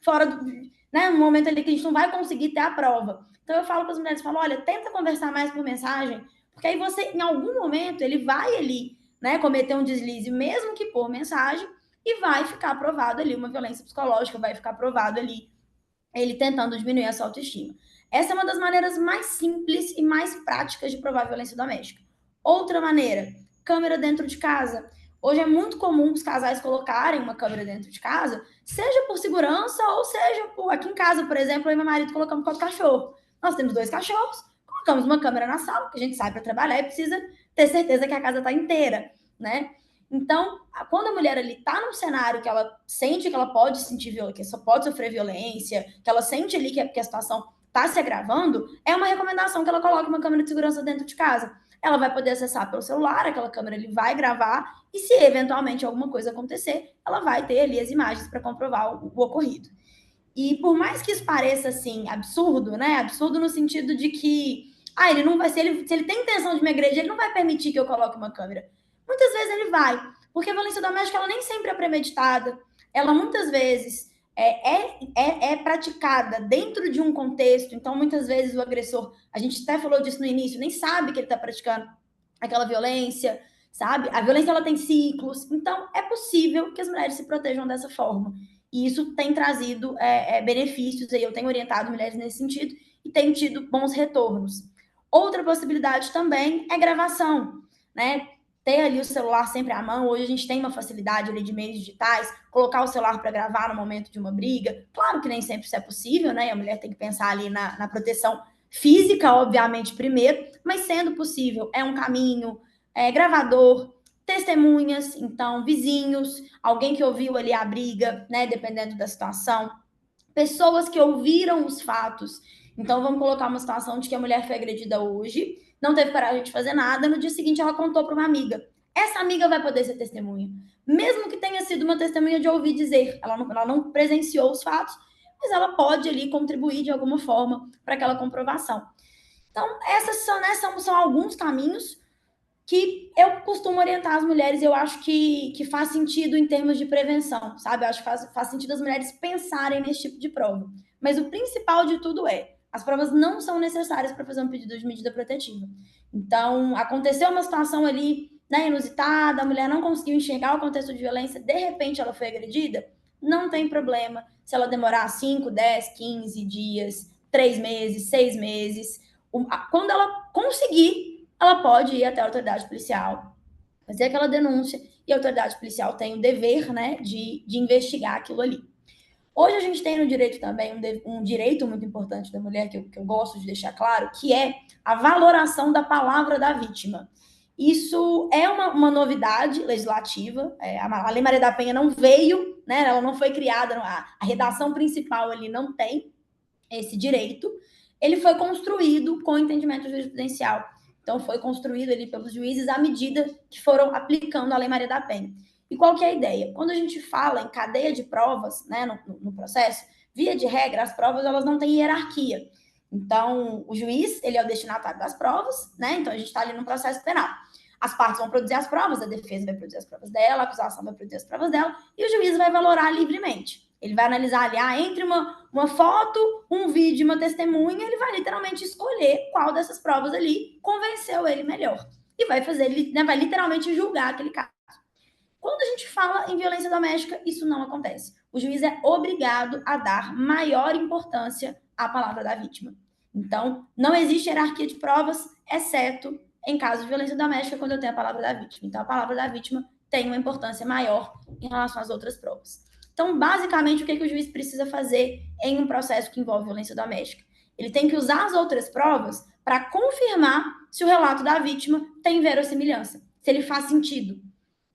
fora do... Né, no momento ali que a gente não vai conseguir ter a prova. Então, eu falo para as mulheres, falo, olha, tenta conversar mais por mensagem, porque aí você, em algum momento, ele vai ali, né, cometer um deslize, mesmo que por mensagem, e vai ficar provado ali uma violência psicológica, vai ficar provado ali ele tentando diminuir a sua autoestima. Essa é uma das maneiras mais simples e mais práticas de provar violência doméstica. Outra maneira, câmera dentro de casa. Hoje é muito comum os casais colocarem uma câmera dentro de casa, seja por segurança ou seja por... Aqui em casa, por exemplo, eu e meu marido colocamos 4 cachorros. Nós temos 2 cachorros, colocamos uma câmera na sala, que a gente sai para trabalhar e precisa ter certeza que a casa está inteira, né? Então, quando a mulher ali está num cenário que ela sente que ela pode sentir violência, que só pode sofrer violência, que ela sente ali que a situação está se agravando, é uma recomendação que ela coloque uma câmera de segurança dentro de casa. Ela vai poder acessar pelo celular, aquela câmera ele vai gravar, e se eventualmente alguma coisa acontecer, ela vai ter ali as imagens para comprovar o ocorrido. E por mais que isso pareça, assim, absurdo, né? Absurdo no sentido de que, ele não vai, se ele tem intenção de me agredir, ele não vai permitir que eu coloque uma câmera. Muitas vezes ele vai, porque a violência doméstica, ela nem sempre é premeditada, ela muitas vezes é praticada dentro de um contexto, então muitas vezes o agressor, a gente até falou disso no início, nem sabe que ele está praticando aquela violência, sabe? A violência, ela tem ciclos, então é possível que as mulheres se protejam dessa forma. E isso tem trazido benefícios, aí eu tenho orientado mulheres nesse sentido e tenho tido bons retornos. Outra possibilidade também é gravação, né? Ter ali o celular sempre à mão. Hoje a gente tem uma facilidade ali de meios digitais, colocar o celular para gravar no momento de uma briga. Claro que nem sempre isso é possível, né? A mulher tem que pensar ali na proteção física, obviamente, primeiro, mas sendo possível, é um caminho, gravador, testemunhas, então, vizinhos, alguém que ouviu ali a briga, né? Dependendo da situação, pessoas que ouviram os fatos. Então, vamos colocar uma situação de que a mulher foi agredida hoje, não teve coragem de fazer nada, no dia seguinte ela contou para uma amiga. Essa amiga vai poder ser testemunha. Mesmo que tenha sido uma testemunha de ouvir dizer, ela não presenciou os fatos, mas ela pode ali contribuir de alguma forma para aquela comprovação. Então, essas são alguns caminhos que eu costumo orientar as mulheres, eu acho que faz sentido em termos de prevenção, sabe? Eu acho que faz sentido as mulheres pensarem nesse tipo de prova. Mas o principal de tudo as provas não são necessárias para fazer um pedido de medida protetiva. Então, aconteceu uma situação ali, né, inusitada, a mulher não conseguiu enxergar o contexto de violência, de repente ela foi agredida, não tem problema se ela demorar 5, 10, 15 dias, 3 meses, 6 meses. Quando ela conseguir, ela pode ir até a autoridade policial, fazer aquela denúncia, e a autoridade policial tem o dever, né, de investigar aquilo ali. Hoje a gente tem no direito também um direito muito importante da mulher, que eu gosto de deixar claro, que é a valoração da palavra da vítima. Isso é uma novidade legislativa. A Lei Maria da Penha não veio, né, ela não foi criada, a redação principal ali não tem esse direito. Ele foi construído com entendimento jurisprudencial. Então, foi construído ali pelos juízes à medida que foram aplicando a Lei Maria da Penha. E qual que é a ideia? Quando a gente fala em cadeia de provas, né, no processo, via de regra, as provas elas não têm hierarquia. Então, o juiz, ele é o destinatário das provas, né? Então, a gente está ali no processo penal. As partes vão produzir as provas, a defesa vai produzir as provas dela, a acusação vai produzir as provas dela, e o juiz vai valorar livremente. Ele vai analisar ali, entre uma foto, um vídeo e uma testemunha, ele vai literalmente escolher qual dessas provas ali convenceu ele melhor. E vai fazer, né, vai literalmente julgar aquele caso. Quando a gente fala em violência doméstica, isso não acontece. O juiz é obrigado a dar maior importância à palavra da vítima. Então, não existe hierarquia de provas, exceto em caso de violência doméstica, quando eu tenho a palavra da vítima. Então, a palavra da vítima tem uma importância maior em relação às outras provas. Então, basicamente, o que o juiz precisa fazer em um processo que envolve violência doméstica? Ele tem que usar as outras provas para confirmar se o relato da vítima tem verossimilhança, se ele faz sentido.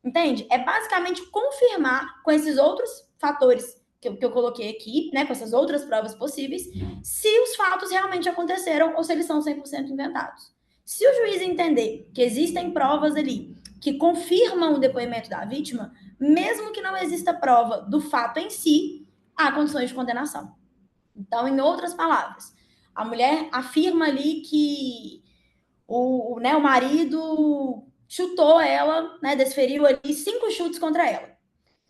Entende? É basicamente confirmar com esses outros fatores que eu coloquei aqui, né, com essas outras provas possíveis, se os fatos realmente aconteceram ou se eles são 100% inventados. Se o juiz entender que existem provas ali que confirmam o depoimento da vítima, mesmo que não exista prova do fato em si, há condições de condenação. Então, em outras palavras, a mulher afirma ali que o marido chutou ela, né, desferiu ali 5 chutes contra ela.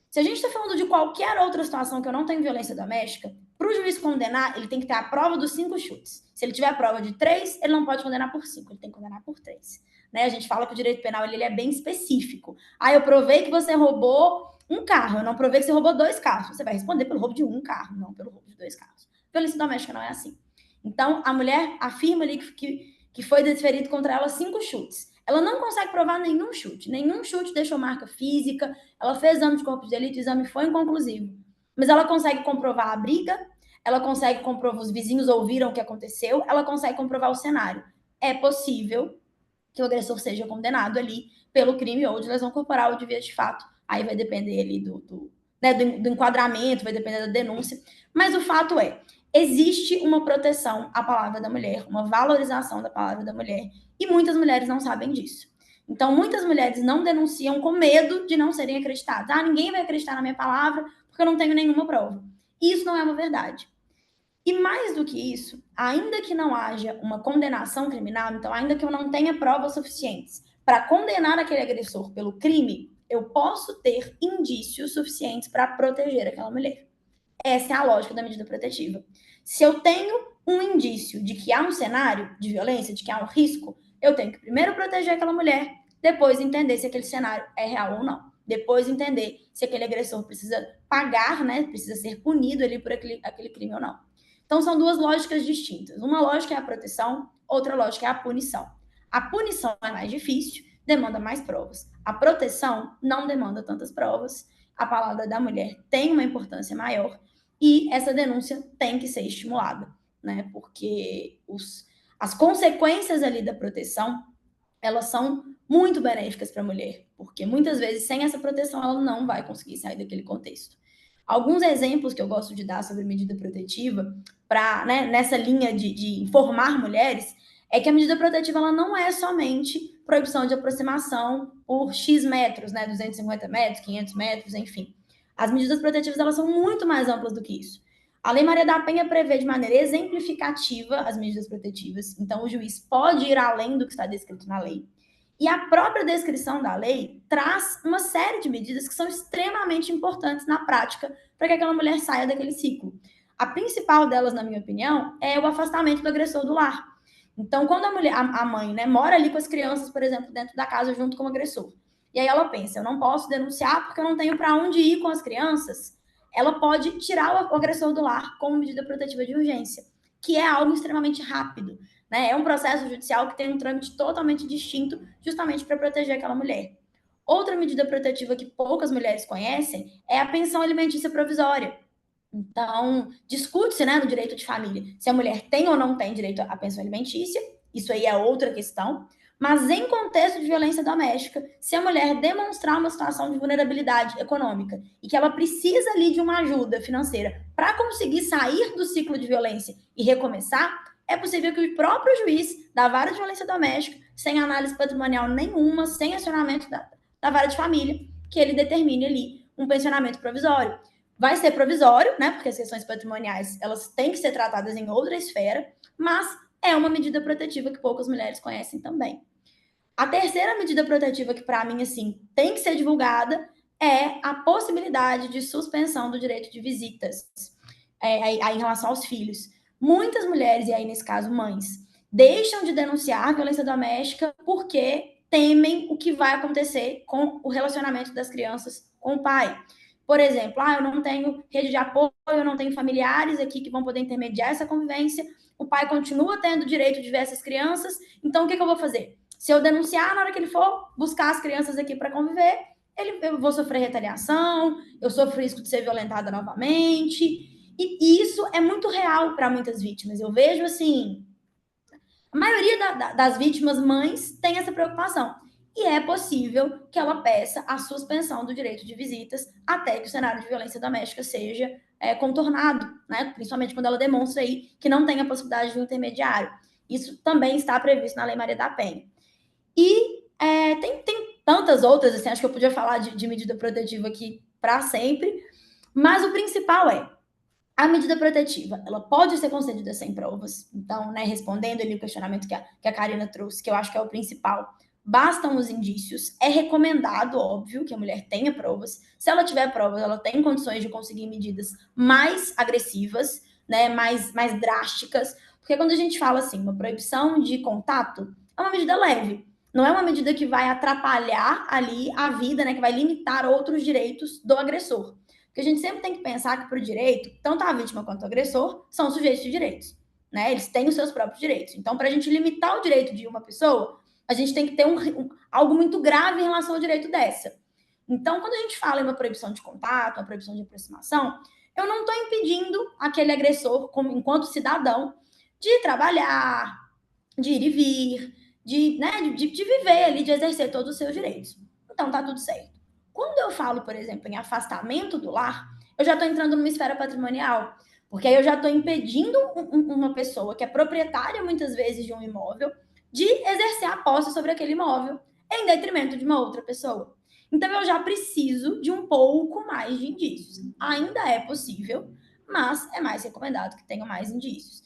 Se a gente está falando de qualquer outra situação que eu não tenho violência doméstica, para o juiz condenar, ele tem que ter a prova dos 5 chutes. Se ele tiver a prova de 3, ele não pode condenar por 5, ele tem que condenar por 3. Né? A gente fala que o direito penal ele é bem específico. Eu provei que você roubou um carro, eu não provei que você roubou 2 carros. Você vai responder pelo roubo de 1 carro, não pelo roubo de 2 carros. Violência doméstica não é assim. Então, a mulher afirma ali que foi desferido contra ela 5 chutes. Ela não consegue provar nenhum chute deixou marca física, ela fez exame de corpo de delito, o exame foi inconclusivo. Mas ela consegue comprovar a briga, ela consegue comprovar, os vizinhos ouviram o que aconteceu, ela consegue comprovar o cenário. É possível que o agressor seja condenado ali pelo crime ou de lesão corporal ou de via de fato. Aí vai depender ali do enquadramento, vai depender da denúncia. Mas o fato é, existe uma proteção à palavra da mulher, uma valorização da palavra da mulher, e muitas mulheres não sabem disso. Então, muitas mulheres não denunciam com medo de não serem acreditadas. Ninguém vai acreditar na minha palavra porque eu não tenho nenhuma prova. Isso não é uma verdade. E mais do que isso, ainda que não haja uma condenação criminal, então ainda que eu não tenha provas suficientes para condenar aquele agressor pelo crime, eu posso ter indícios suficientes para proteger aquela mulher. Essa é a lógica da medida protetiva. Se eu tenho um indício de que há um cenário de violência, de que há um risco, eu tenho que primeiro proteger aquela mulher, depois entender se aquele cenário é real ou não. Depois entender se aquele agressor precisa pagar, né? Precisa ser punido ali por aquele crime ou não. Então, são 2 lógicas distintas. Uma lógica é a proteção, outra lógica é a punição. A punição é mais difícil, demanda mais provas. A proteção não demanda tantas provas. A palavra da mulher tem uma importância maior e essa denúncia tem que ser estimulada, né? Porque as consequências ali da proteção, elas são muito benéficas para a mulher, porque muitas vezes sem essa proteção ela não vai conseguir sair daquele contexto. Alguns exemplos que eu gosto de dar sobre medida protetiva, para, né, nessa linha de informar mulheres, é que a medida protetiva ela não é somente proibição de aproximação por X metros, né, 250 metros, 500 metros, enfim. As medidas protetivas elas são muito mais amplas do que isso. A Lei Maria da Penha prevê de maneira exemplificativa as medidas protetivas, então o juiz pode ir além do que está descrito na lei. E a própria descrição da lei traz uma série de medidas que são extremamente importantes na prática para que aquela mulher saia daquele ciclo. A principal delas, na minha opinião, é o afastamento do agressor do lar. Então, quando a mãe, né, mora ali com as crianças, por exemplo, dentro da casa junto com o agressor, e aí ela pensa, eu não posso denunciar porque eu não tenho para onde ir com as crianças, ela pode tirar o agressor do lar como medida protetiva de urgência, que é algo extremamente rápido, né? É um processo judicial que tem um trâmite totalmente distinto, justamente para proteger aquela mulher. Outra medida protetiva que poucas mulheres conhecem é a pensão alimentícia provisória. Então, discute-se, né, no direito de família se a mulher tem ou não tem direito à pensão alimentícia, isso aí é outra questão, mas em contexto de violência doméstica, se a mulher demonstrar uma situação de vulnerabilidade econômica e que ela precisa ali de uma ajuda financeira para conseguir sair do ciclo de violência e recomeçar, é possível que o próprio juiz da vara de violência doméstica, sem análise patrimonial nenhuma, sem acionamento da vara de família, que ele determine ali um pensionamento provisório. Vai ser provisório, né? Porque as questões patrimoniais elas têm que ser tratadas em outra esfera, mas é uma medida protetiva que poucas mulheres conhecem também. A terceira medida protetiva que, para mim, assim, tem que ser divulgada é a possibilidade de suspensão do direito de visitas em relação aos filhos. Muitas mulheres, e aí nesse caso mães, deixam de denunciar violência doméstica porque temem o que vai acontecer com o relacionamento das crianças com o pai. Por exemplo, eu não tenho rede de apoio, eu não tenho familiares aqui que vão poder intermediar essa convivência, o pai continua tendo o direito de ver essas crianças, então o que eu vou fazer? Se eu denunciar, na hora que ele for buscar as crianças aqui para conviver, eu vou sofrer retaliação, eu sofro risco de ser violentada novamente. E isso é muito real para muitas vítimas. Eu vejo assim, a maioria das vítimas mães tem essa preocupação. E é possível que ela peça a suspensão do direito de visitas até que o cenário de violência doméstica seja contornado, né? Principalmente quando ela demonstra aí que não tem a possibilidade de um intermediário. Isso também está previsto na Lei Maria da Penha. E tem tantas outras, assim, acho que eu podia falar de medida protetiva aqui para sempre, mas o principal a medida protetiva, ela pode ser concedida sem provas. Então, né, respondendo ali o questionamento que a Karina trouxe, que eu acho que é o principal, bastam os indícios. É recomendado, óbvio, que a mulher tenha provas. Se ela tiver provas, ela tem condições de conseguir medidas mais agressivas, né, mais drásticas. Porque quando a gente fala assim, uma proibição de contato, é uma medida leve. Não é uma medida que vai atrapalhar ali a vida, né, que vai limitar outros direitos do agressor. Porque a gente sempre tem que pensar que, para o direito, tanto a vítima quanto o agressor são sujeitos de direitos, né? Eles têm os seus próprios direitos. Então, para a gente limitar o direito de uma pessoa, a gente tem que ter algo muito grave em relação ao direito dessa. Então, quando a gente fala em uma proibição de contato, uma proibição de aproximação, eu não estou impedindo aquele agressor, enquanto cidadão, de trabalhar, de ir e vir, de viver ali, de exercer todos os seus direitos. Então, tá tudo certo. Quando eu falo, por exemplo, em afastamento do lar, eu já estou entrando numa esfera patrimonial, porque aí eu já estou impedindo uma pessoa que é proprietária, muitas vezes, de um imóvel, de exercer a posse sobre aquele imóvel em detrimento de uma outra pessoa. Então, eu já preciso de um pouco mais de indícios. Ainda é possível, mas é mais recomendado que tenha mais indícios.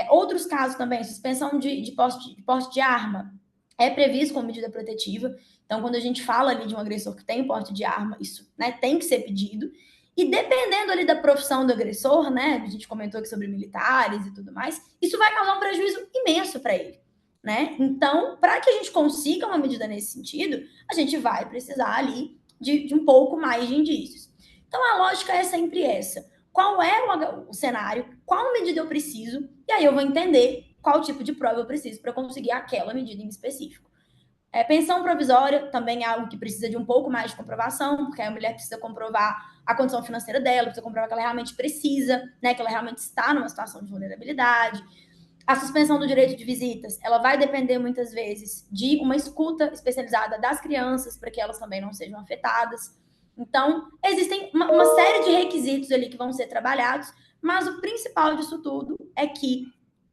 Outros casos também, suspensão de porte de arma, é previsto como medida protetiva. Então, quando a gente fala ali de um agressor que tem porte de arma, isso, né, tem que ser pedido. E dependendo ali da profissão do agressor, né, a gente comentou aqui sobre militares e tudo mais, isso vai causar um prejuízo imenso para ele, né? Então, para que a gente consiga uma medida nesse sentido, a gente vai precisar ali de um pouco mais de indícios. Então, a lógica é sempre essa. Qual é o cenário? Qual medida eu preciso? E aí eu vou entender qual tipo de prova eu preciso para conseguir aquela medida em específico. Pensão provisória também é algo que precisa de um pouco mais de comprovação, porque a mulher precisa comprovar a condição financeira dela, precisa comprovar que ela realmente precisa, né, que ela realmente está numa situação de vulnerabilidade. A suspensão do direito de visitas, ela vai depender muitas vezes de uma escuta especializada das crianças, para que elas também não sejam afetadas. Então, existem uma série de requisitos ali que vão ser trabalhados, mas o principal disso tudo é que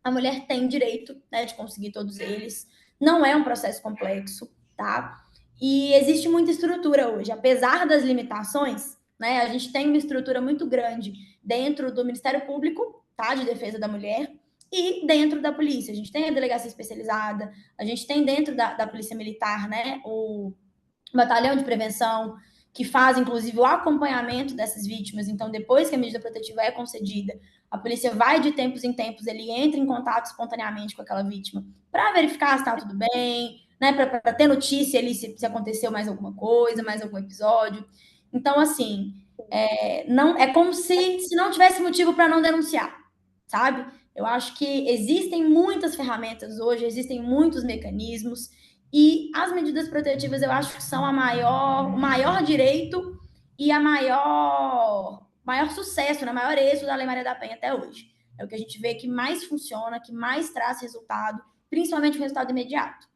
a mulher tem direito, né, de conseguir todos eles. Não é um processo complexo, tá? E existe muita estrutura hoje. Apesar das limitações, né, a gente tem uma estrutura muito grande dentro do Ministério Público, tá, de Defesa da Mulher, e dentro da polícia. A gente tem a delegacia especializada, a gente tem dentro da Polícia Militar, né, o batalhão de prevenção, que faz, inclusive, o acompanhamento dessas vítimas. Então, depois que a medida protetiva é concedida, a polícia vai, de tempos em tempos, ele entra em contato espontaneamente com aquela vítima para verificar se está tudo bem, né, para ter notícia ali se aconteceu mais alguma coisa, mais algum episódio. Então, assim, Não, é como se não tivesse motivo para não denunciar, sabe? Eu acho que existem muitas ferramentas hoje, existem muitos mecanismos, e as medidas protetivas eu acho que são o maior direito e a maior sucesso, né? Maior êxito da Lei Maria da Penha até hoje. É o que a gente vê que mais funciona, que mais traz resultado, principalmente o resultado imediato.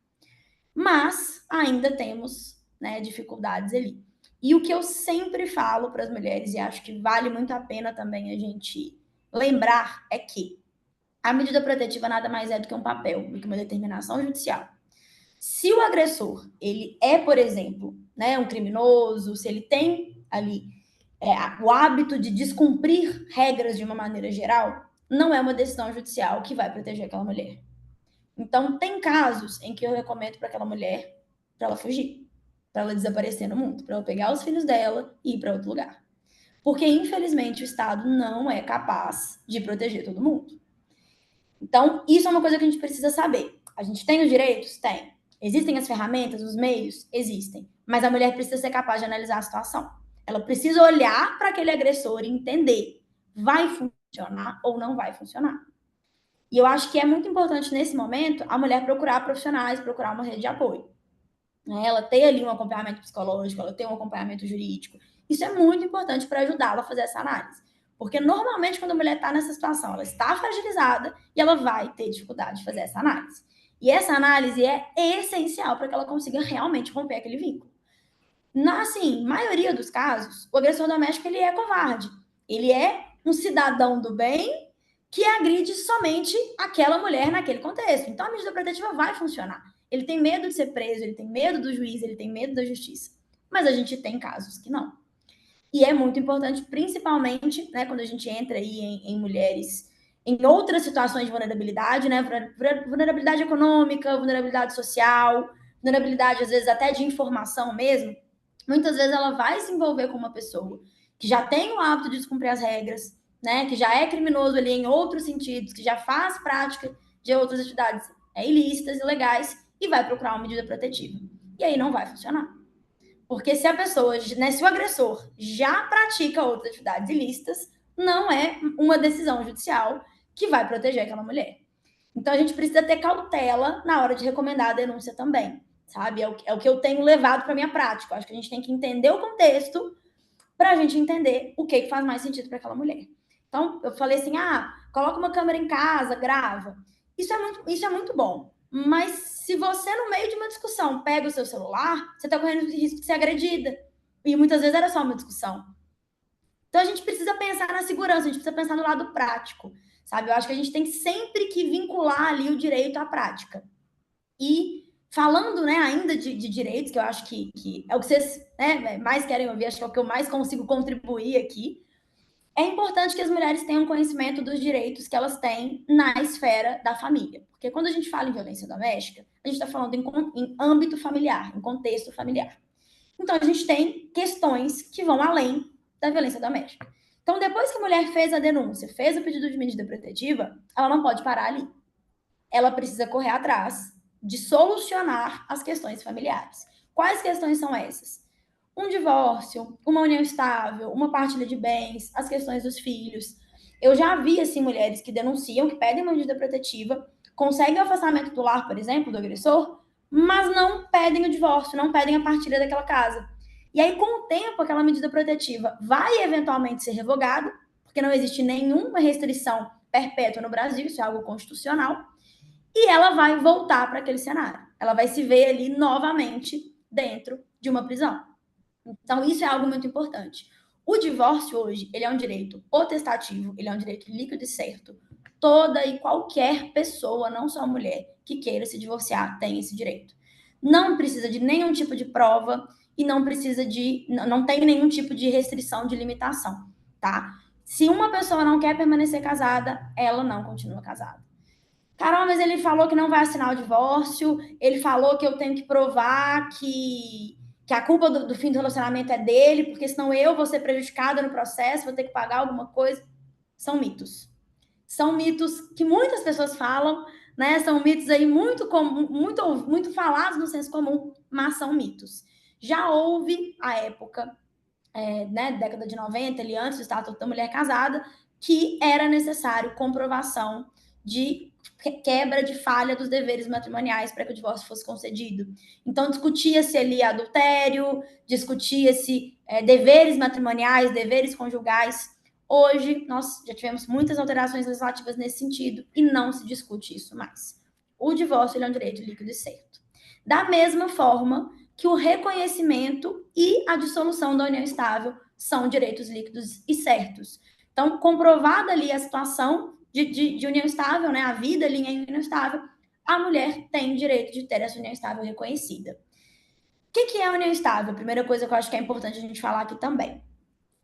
Mas ainda temos, né, dificuldades ali. E o que eu sempre falo para as mulheres, e acho que vale muito a pena também a gente lembrar, é que a medida protetiva nada mais é do que um papel, do que uma determinação judicial. Se o agressor, ele é, por exemplo, né, um criminoso, se ele tem ali o hábito de descumprir regras de uma maneira geral, não é uma decisão judicial que vai proteger aquela mulher. Então, tem casos em que eu recomendo para aquela mulher, para ela fugir, para ela desaparecer no mundo, para ela pegar os filhos dela e ir para outro lugar. Porque, infelizmente, o Estado não é capaz de proteger todo mundo. Então, isso é uma coisa que a gente precisa saber. A gente tem os direitos? Tem. Existem as ferramentas, os meios? Existem. Mas a mulher precisa ser capaz de analisar a situação. Ela precisa olhar para aquele agressor e entender: vai funcionar ou não vai funcionar? E eu acho que é muito importante, nesse momento, a mulher procurar profissionais, procurar uma rede de apoio. Ela ter ali um acompanhamento psicológico, ela ter um acompanhamento jurídico. Isso é muito importante para ajudá-la a fazer essa análise. Porque, normalmente, quando a mulher está nessa situação, ela está fragilizada e ela vai ter dificuldade de fazer essa análise. E essa análise é essencial para que ela consiga realmente romper aquele vínculo. Na, assim, maioria dos casos, o agressor doméstico, ele é covarde. Ele é um cidadão do bem que agride somente aquela mulher naquele contexto. Então, a medida protetiva vai funcionar. Ele tem medo de ser preso, ele tem medo do juiz, ele tem medo da justiça. Mas a gente tem casos que não. E é muito importante, principalmente, né, quando a gente entra aí em mulheres em outras situações de vulnerabilidade, né, vulnerabilidade econômica, vulnerabilidade social, vulnerabilidade, às vezes, até de informação mesmo. Muitas vezes ela vai se envolver com uma pessoa que já tem o hábito de descumprir as regras, né, que já é criminoso ali em outros sentidos, que já faz prática de outras atividades ilícitas, ilegais, e vai procurar uma medida protetiva. E aí não vai funcionar. Porque se a pessoa, né, se o agressor já pratica outras atividades ilícitas, não é uma decisão judicial que vai proteger aquela mulher. Então, a gente precisa ter cautela na hora de recomendar a denúncia também, sabe? É o que eu tenho levado para a minha prática. Eu acho que a gente tem que entender o contexto para a gente entender o que faz mais sentido para aquela mulher. Então, eu falei assim, coloca uma câmera em casa, grava. Isso é muito bom. Mas se você, no meio de uma discussão, pega o seu celular, você está correndo o risco de ser agredida. E muitas vezes era só uma discussão. Então, a gente precisa pensar na segurança, a gente precisa pensar no lado prático, sabe? Eu acho que a gente tem sempre que vincular ali o direito à prática. E falando, né, ainda de direitos, que eu acho que é o que vocês, né, mais querem ouvir, acho que é o que eu mais consigo contribuir aqui, é importante que as mulheres tenham conhecimento dos direitos que elas têm na esfera da família. Porque quando a gente fala em violência doméstica, a gente está falando em âmbito familiar, em contexto familiar. Então, a gente tem questões que vão além da violência doméstica. Então, depois que a mulher fez a denúncia, fez o pedido de medida protetiva, ela não pode parar ali. Ela precisa correr atrás de solucionar as questões familiares. Quais questões são essas? Um divórcio, uma união estável, uma partilha de bens, as questões dos filhos. Eu já vi, assim, mulheres que denunciam, que pedem uma medida protetiva, conseguem o afastamento do lar, por exemplo, do agressor, mas não pedem o divórcio, não pedem a partilha daquela casa. E aí, com o tempo, aquela medida protetiva vai eventualmente ser revogada, porque não existe nenhuma restrição perpétua no Brasil, isso é algo constitucional, e ela vai voltar para aquele cenário. Ela vai se ver ali novamente dentro de uma prisão. Então, isso é algo muito importante. O divórcio hoje, ele é um direito potestativo, ele é um direito líquido e certo. Toda e qualquer pessoa, não só mulher, que queira se divorciar, tem esse direito. Não precisa de nenhum tipo de prova e não tem nenhum tipo de restrição, de limitação, tá? Se uma pessoa não quer permanecer casada, ela não continua casada. Carol, mas ele falou que não vai assinar o divórcio, ele falou que eu tenho que provar que a culpa do fim do relacionamento é dele, porque senão eu vou ser prejudicada no processo, vou ter que pagar alguma coisa. São mitos. São mitos que muitas pessoas falam, né? São mitos aí muito falados no senso comum, mas são mitos. Já houve a época né, década de 90, ali antes do Estatuto da Mulher Casada, que era necessário comprovação de quebra de falha dos deveres matrimoniais para que o divórcio fosse concedido. Então, discutia-se ali adultério, discutia-se deveres matrimoniais, deveres conjugais. Hoje, nós já tivemos muitas alterações legislativas nesse sentido e não se discute isso mais. O divórcio ele é um direito líquido e certo. Da mesma forma que o reconhecimento e a dissolução da união estável são direitos líquidos e certos. Então, comprovada ali a situação de união estável, né, a vida ali em união estável, a mulher tem o direito de ter essa união estável reconhecida. O que é a união estável? A primeira coisa que eu acho que é importante a gente falar aqui também.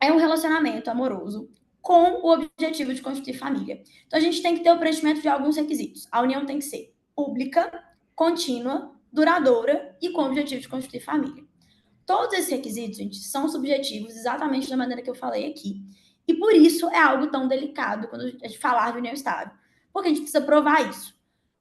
É um relacionamento amoroso com o objetivo de constituir família. Então, a gente tem que ter o preenchimento de alguns requisitos. A união tem que ser pública, contínua, duradoura e com o objetivo de constituir família. Todos esses requisitos, gente, são subjetivos exatamente da maneira que eu falei aqui. E por isso é algo tão delicado quando a gente falar de união estável. Porque a gente precisa provar isso.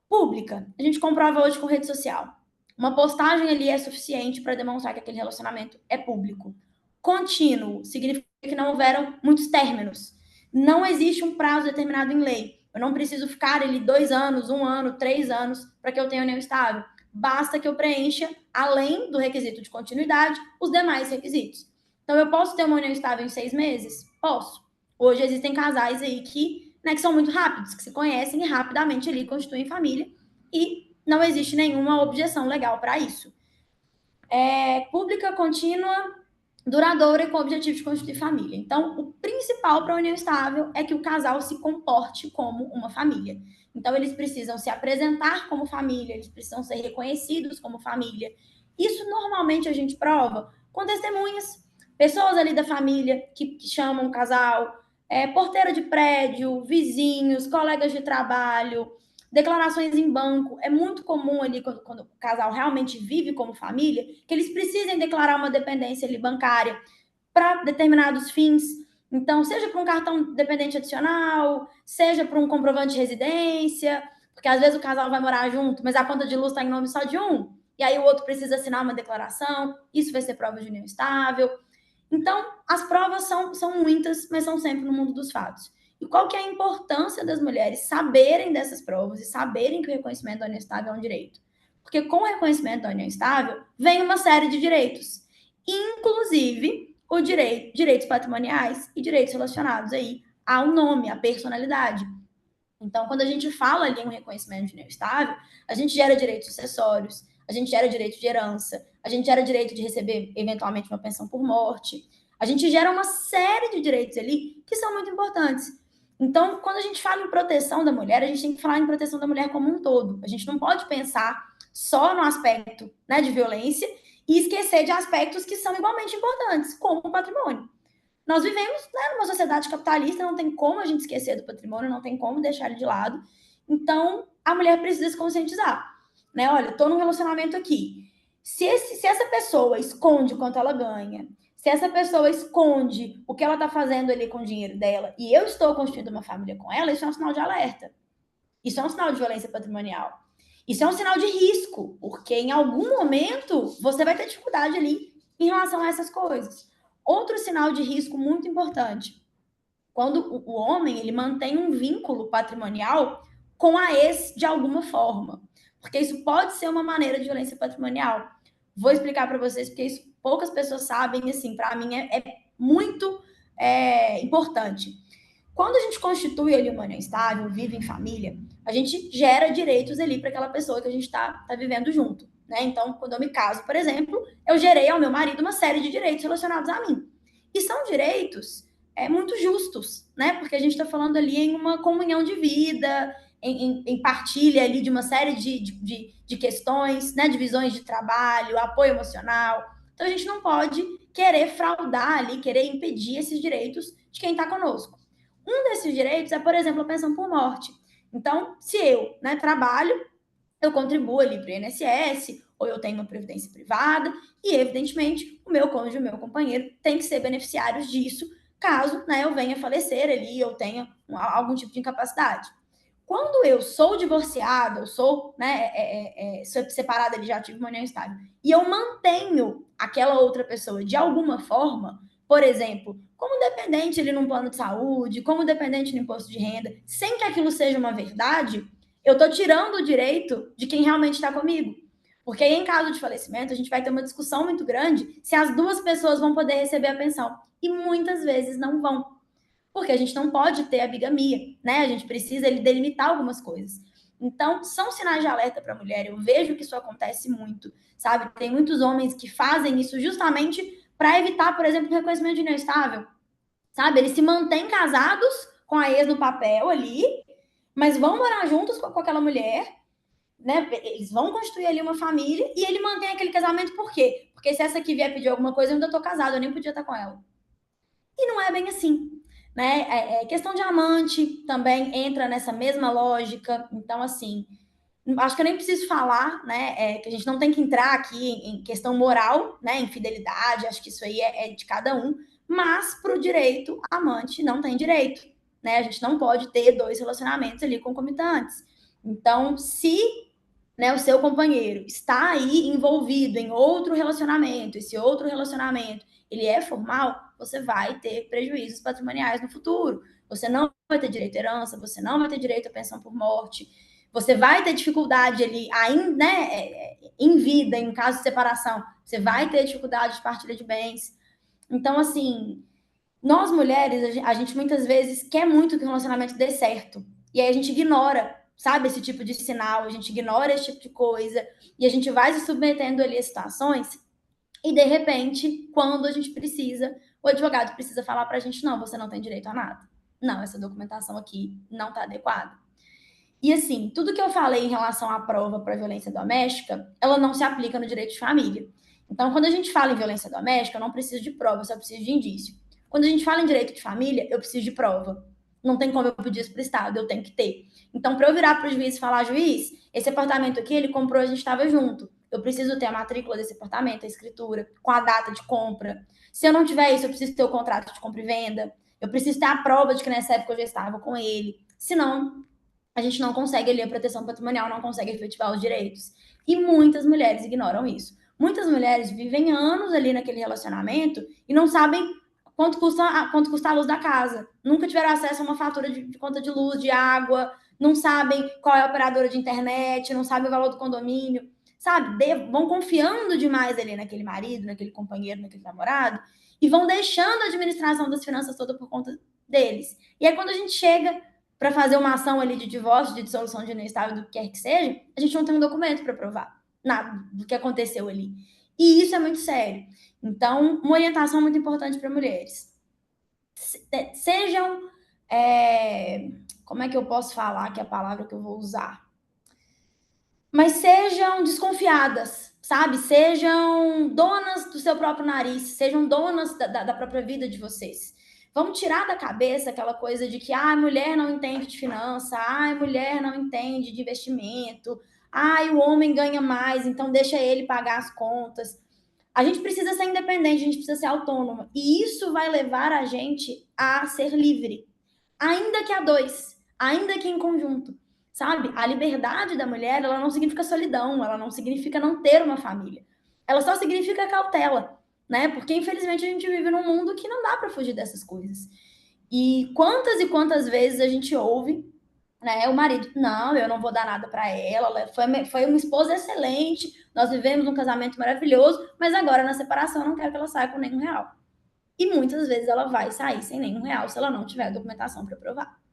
Pública, a gente comprova hoje com rede social. Uma postagem ali é suficiente para demonstrar que aquele relacionamento é público. Contínuo significa que não houveram muitos términos. Não existe um prazo determinado em lei. Eu não preciso ficar ali 2 anos, 1 ano, 3 anos para que eu tenha união estável. Basta que eu preencha, além do requisito de continuidade, os demais requisitos. Então, eu posso ter uma união estável em 6 meses? Posso. Hoje existem casais aí que são muito rápidos, que se conhecem e rapidamente ali constituem família e não existe nenhuma objeção legal para isso. Pública, contínua, duradoura e com o objetivo de constituir família. Então, o principal para a união estável é que o casal se comporte como uma família. Então, eles precisam se apresentar como família, eles precisam ser reconhecidos como família. Isso, normalmente, a gente prova com testemunhas, pessoas ali da família que chamam o casal, porteira de prédio, vizinhos, colegas de trabalho, declarações em banco. É muito comum ali, quando o casal realmente vive como família, que eles precisem declarar uma dependência ali bancária para determinados fins. Então, seja para um cartão dependente adicional, seja para um comprovante de residência, porque às vezes o casal vai morar junto, mas a conta de luz está em nome só de um, e aí o outro precisa assinar uma declaração, isso vai ser prova de união estável. Então, as provas são muitas, mas são sempre no mundo dos fatos. E qual que é a importância das mulheres saberem dessas provas e saberem que o reconhecimento da união estável é um direito? Porque com o reconhecimento da união estável, vem uma série de direitos, inclusive direitos patrimoniais e direitos relacionados aí ao nome, à personalidade. Então, quando a gente fala ali em um reconhecimento de união estável, a gente gera direitos sucessórios, a gente gera direito de herança, a gente gera direito de receber, eventualmente, uma pensão por morte, a gente gera uma série de direitos ali que são muito importantes. Então, quando a gente fala em proteção da mulher, a gente tem que falar em proteção da mulher como um todo. A gente não pode pensar só no aspecto, né, de violência e esquecer de aspectos que são igualmente importantes, como o patrimônio. Nós vivemos, né, numa sociedade capitalista, não tem como a gente esquecer do patrimônio, não tem como deixar ele de lado. Então, a mulher precisa se conscientizar. Né? Olha, estou num relacionamento aqui. Se essa pessoa esconde o quanto ela ganha, se essa pessoa esconde o que ela está fazendo ali com o dinheiro dela, e eu estou construindo uma família com ela, isso é um sinal de alerta. Isso é um sinal de violência patrimonial. Isso é um sinal de risco, porque em algum momento você vai ter dificuldade ali em relação a essas coisas. Outro sinal de risco muito importante, quando o homem ele mantém um vínculo patrimonial com a ex de alguma forma, porque isso pode ser uma maneira de violência patrimonial. Vou explicar para vocês, porque isso poucas pessoas sabem, assim, para mim é muito importante. Quando a gente constitui ali uma união estável, vive em família, a gente gera direitos ali para aquela pessoa que a gente está vivendo junto. Né? Então, quando eu me caso, por exemplo, eu gerei ao meu marido uma série de direitos relacionados a mim. E são direitos muito justos, né? Porque a gente está falando ali em uma comunhão de vida, em partilha ali de uma série de questões, né? Divisões de trabalho, apoio emocional. Então, a gente não pode querer fraudar ali, querer impedir esses direitos de quem está conosco. Um desses direitos é, por exemplo, a pensão por morte. Então, se eu trabalho, eu contribuo ali para o INSS, ou eu tenho uma previdência privada, e, evidentemente, o meu cônjuge, o meu companheiro, tem que ser beneficiários disso, caso eu venha a falecer ali, ou tenha algum tipo de incapacidade. Quando eu sou divorciada, eu sou separada, já tive uma união estável, e eu mantenho aquela outra pessoa de alguma forma, por exemplo, como dependente ali num plano de saúde, como dependente no imposto de renda, sem que aquilo seja uma verdade, eu estou tirando o direito de quem realmente está comigo. Porque aí, em caso de falecimento, a gente vai ter uma discussão muito grande se as duas pessoas vão poder receber a pensão. E muitas vezes não vão. Porque a gente não pode ter a bigamia, né? A gente precisa delimitar algumas coisas. Então, são sinais de alerta para a mulher. Eu vejo que isso acontece muito, sabe? Tem muitos homens que fazem isso justamente para evitar, por exemplo, o reconhecimento de união estável, sabe? Eles se mantêm casados com a ex no papel ali, mas vão morar juntos com aquela mulher, né? Eles vão construir ali uma família e ele mantém aquele casamento por quê? Porque se essa aqui vier pedir alguma coisa, eu ainda tô casado, eu nem podia estar com ela. E não é bem assim, né? Questão de amante também entra nessa mesma lógica. Então, assim, acho que eu nem preciso falar, né? Que a gente não tem que entrar aqui em questão moral, né? Infidelidade, acho que isso aí é de cada um. Mas para o direito, amante não tem direito, né? A gente não pode ter dois relacionamentos ali concomitantes. Então, se, né, o seu companheiro está aí envolvido em outro relacionamento, esse outro relacionamento ele é formal, você vai ter prejuízos patrimoniais no futuro. Você não vai ter direito à herança, você não vai ter direito à pensão por morte, você vai ter dificuldade ali, ainda, né, em vida, em caso de separação, você vai ter dificuldade de partilha de bens. Então, assim, nós mulheres, a gente muitas vezes quer muito que o relacionamento dê certo. E aí a gente ignora, sabe, esse tipo de sinal, a gente ignora esse tipo de coisa, e a gente vai se submetendo ali a situações, e de repente, quando a gente precisa, o advogado precisa falar pra gente, não, você não tem direito a nada. Não, essa documentação aqui não está adequada. E assim, tudo que eu falei em relação à prova para violência doméstica, ela não se aplica no direito de família. Então, quando a gente fala em violência doméstica, eu não preciso de prova, eu só preciso de indício. Quando a gente fala em direito de família, eu preciso de prova. Não tem como eu pedir isso para o Estado, eu tenho que ter. Então, para eu virar para o juiz e falar, juiz, esse apartamento aqui, ele comprou, a gente estava junto. Eu preciso ter a matrícula desse apartamento, a escritura, com a data de compra. Se eu não tiver isso, eu preciso ter o contrato de compra e venda. Eu preciso ter a prova de que nessa época eu já estava com ele. Senão, a gente não consegue ali a proteção patrimonial, não consegue efetivar os direitos. E muitas mulheres ignoram isso. Muitas mulheres vivem anos ali naquele relacionamento e não sabem quanto custa a luz da casa. Nunca tiveram acesso a uma fatura de conta de luz, de água, não sabem qual é a operadora de internet, não sabem o valor do condomínio, sabe? Vão confiando demais ali naquele marido, naquele companheiro, naquele namorado, e vão deixando a administração das finanças toda por conta deles. E aí, quando a gente chega para fazer uma ação ali de divórcio, de dissolução de união estável, do que quer que seja, a gente não tem um documento para provar nada do que aconteceu ali. E isso é muito sério. Então, uma orientação muito importante para mulheres. Sejam, como é que eu posso falar que é a palavra que eu vou usar? Mas sejam desconfiadas, sabe? Sejam donas do seu próprio nariz, sejam donas da própria vida de vocês. Vamos tirar da cabeça aquela coisa de que a mulher não entende de finança, a mulher não entende de investimento, o homem ganha mais, então deixa ele pagar as contas. A gente precisa ser independente, a gente precisa ser autônoma. E isso vai levar a gente a ser livre. Ainda que a dois, ainda que em conjunto. Sabe? A liberdade da mulher, ela não significa solidão, ela não significa não ter uma família. Ela só significa cautela, né? Porque, infelizmente, a gente vive num mundo que não dá para fugir dessas coisas. E quantas vezes a gente ouve, né? O marido, não, eu não vou dar nada para ela foi uma esposa excelente, nós vivemos um casamento maravilhoso, mas agora na separação eu não quero que ela saia com nenhum real. E muitas vezes ela vai sair sem nenhum real se ela não tiver documentação para provar.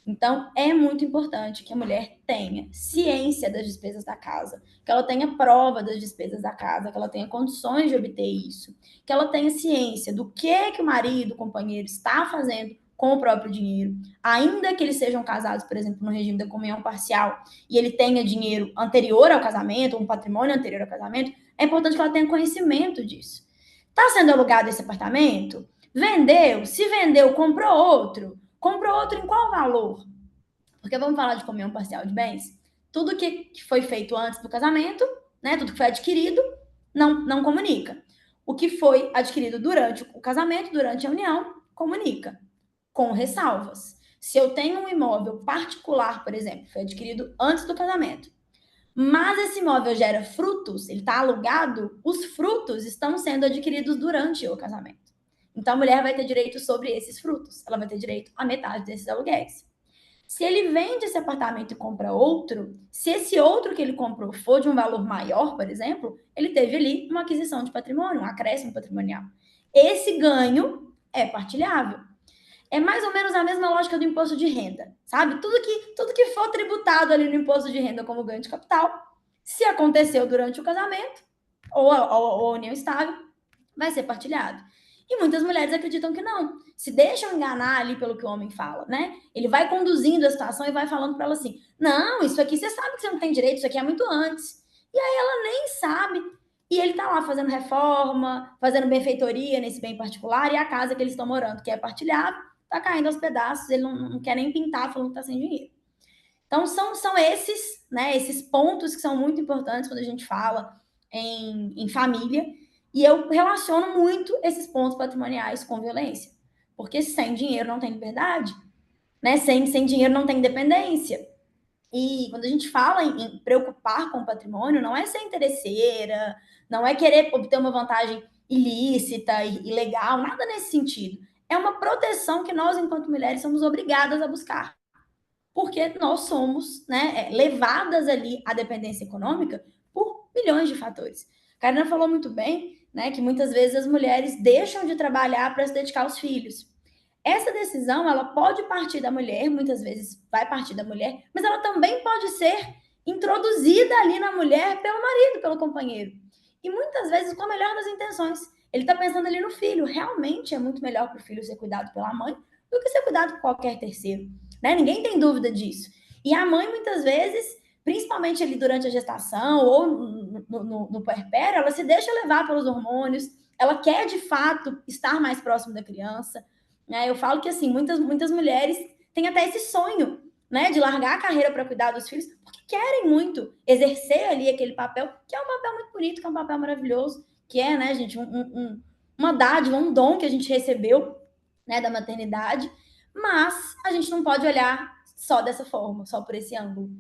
Então, é muito importante que a mulher tenha ciência das despesas da casa, que ela tenha prova das despesas da casa, que ela tenha condições de obter isso, que ela tenha ciência do que o marido, o companheiro está fazendo com o próprio dinheiro, ainda que eles sejam casados, por exemplo, no regime da comunhão parcial, e ele tenha dinheiro anterior ao casamento, um patrimônio anterior ao casamento, é importante que ela tenha conhecimento disso. Está sendo alugado esse apartamento? Vendeu? Se vendeu, comprou outro? Comprou outro em qual valor? Porque vamos falar de comunhão parcial de bens? Tudo que foi feito antes do casamento, né, tudo que foi adquirido, não comunica. O que foi adquirido durante o casamento, durante a união, comunica, com ressalvas. Se eu tenho um imóvel particular, por exemplo, foi adquirido antes do casamento, mas esse imóvel gera frutos, ele está alugado, os frutos estão sendo adquiridos durante o casamento. Então, a mulher vai ter direito sobre esses frutos. Ela vai ter direito a metade desses aluguéis. Se ele vende esse apartamento e compra outro, se esse outro que ele comprou for de um valor maior, por exemplo, ele teve ali uma aquisição de patrimônio, um acréscimo patrimonial. Esse ganho é partilhável. É mais ou menos a mesma lógica do imposto de renda, sabe? Tudo que for tributado ali no imposto de renda como ganho de capital, se aconteceu durante o casamento ou a união estável, vai ser partilhado. E muitas mulheres acreditam que não. Se deixam enganar ali pelo que o homem fala, né? Ele vai conduzindo a situação e vai falando para ela assim: não, isso aqui você sabe que você não tem direito, isso aqui é muito antes. E aí ela nem sabe. E ele tá lá fazendo reforma, fazendo benfeitoria nesse bem particular, e a casa que eles estão morando, que é partilhada, tá caindo aos pedaços, ele não quer nem pintar, falando que tá sem dinheiro. Então, são esses, né, esses pontos que são muito importantes quando a gente fala em família. E eu relaciono muito esses pontos patrimoniais com violência. Porque sem dinheiro não tem liberdade, né? Sem dinheiro não tem independência. E quando a gente fala em preocupar com o patrimônio, não é ser interesseira, não é querer obter uma vantagem ilícita, ilegal, nada nesse sentido. É uma proteção que nós, enquanto mulheres, somos obrigadas a buscar. Porque nós somos, né, levadas ali à dependência econômica por milhões de fatores. A Karina falou muito bem, né, que muitas vezes as mulheres deixam de trabalhar para se dedicar aos filhos. Essa decisão, ela pode partir da mulher, muitas vezes vai partir da mulher, mas ela também pode ser introduzida ali na mulher pelo marido, pelo companheiro. E muitas vezes com a melhor das intenções. Ele está pensando ali no filho. Realmente é muito melhor para o filho ser cuidado pela mãe do que ser cuidado por qualquer terceiro. Né? Ninguém tem dúvida disso. E a mãe, muitas vezes, principalmente ali durante a gestação ou no puerpério, ela se deixa levar pelos hormônios, ela quer, de fato, estar mais próximo da criança. Né? Eu falo que, assim, muitas mulheres têm até esse sonho, né, de largar a carreira para cuidar dos filhos, porque querem muito exercer ali aquele papel, que é um papel muito bonito, que é um papel maravilhoso, que é, né, gente, uma dádiva, um dom que a gente recebeu, né, da maternidade, mas a gente não pode olhar só dessa forma, só por esse ângulo.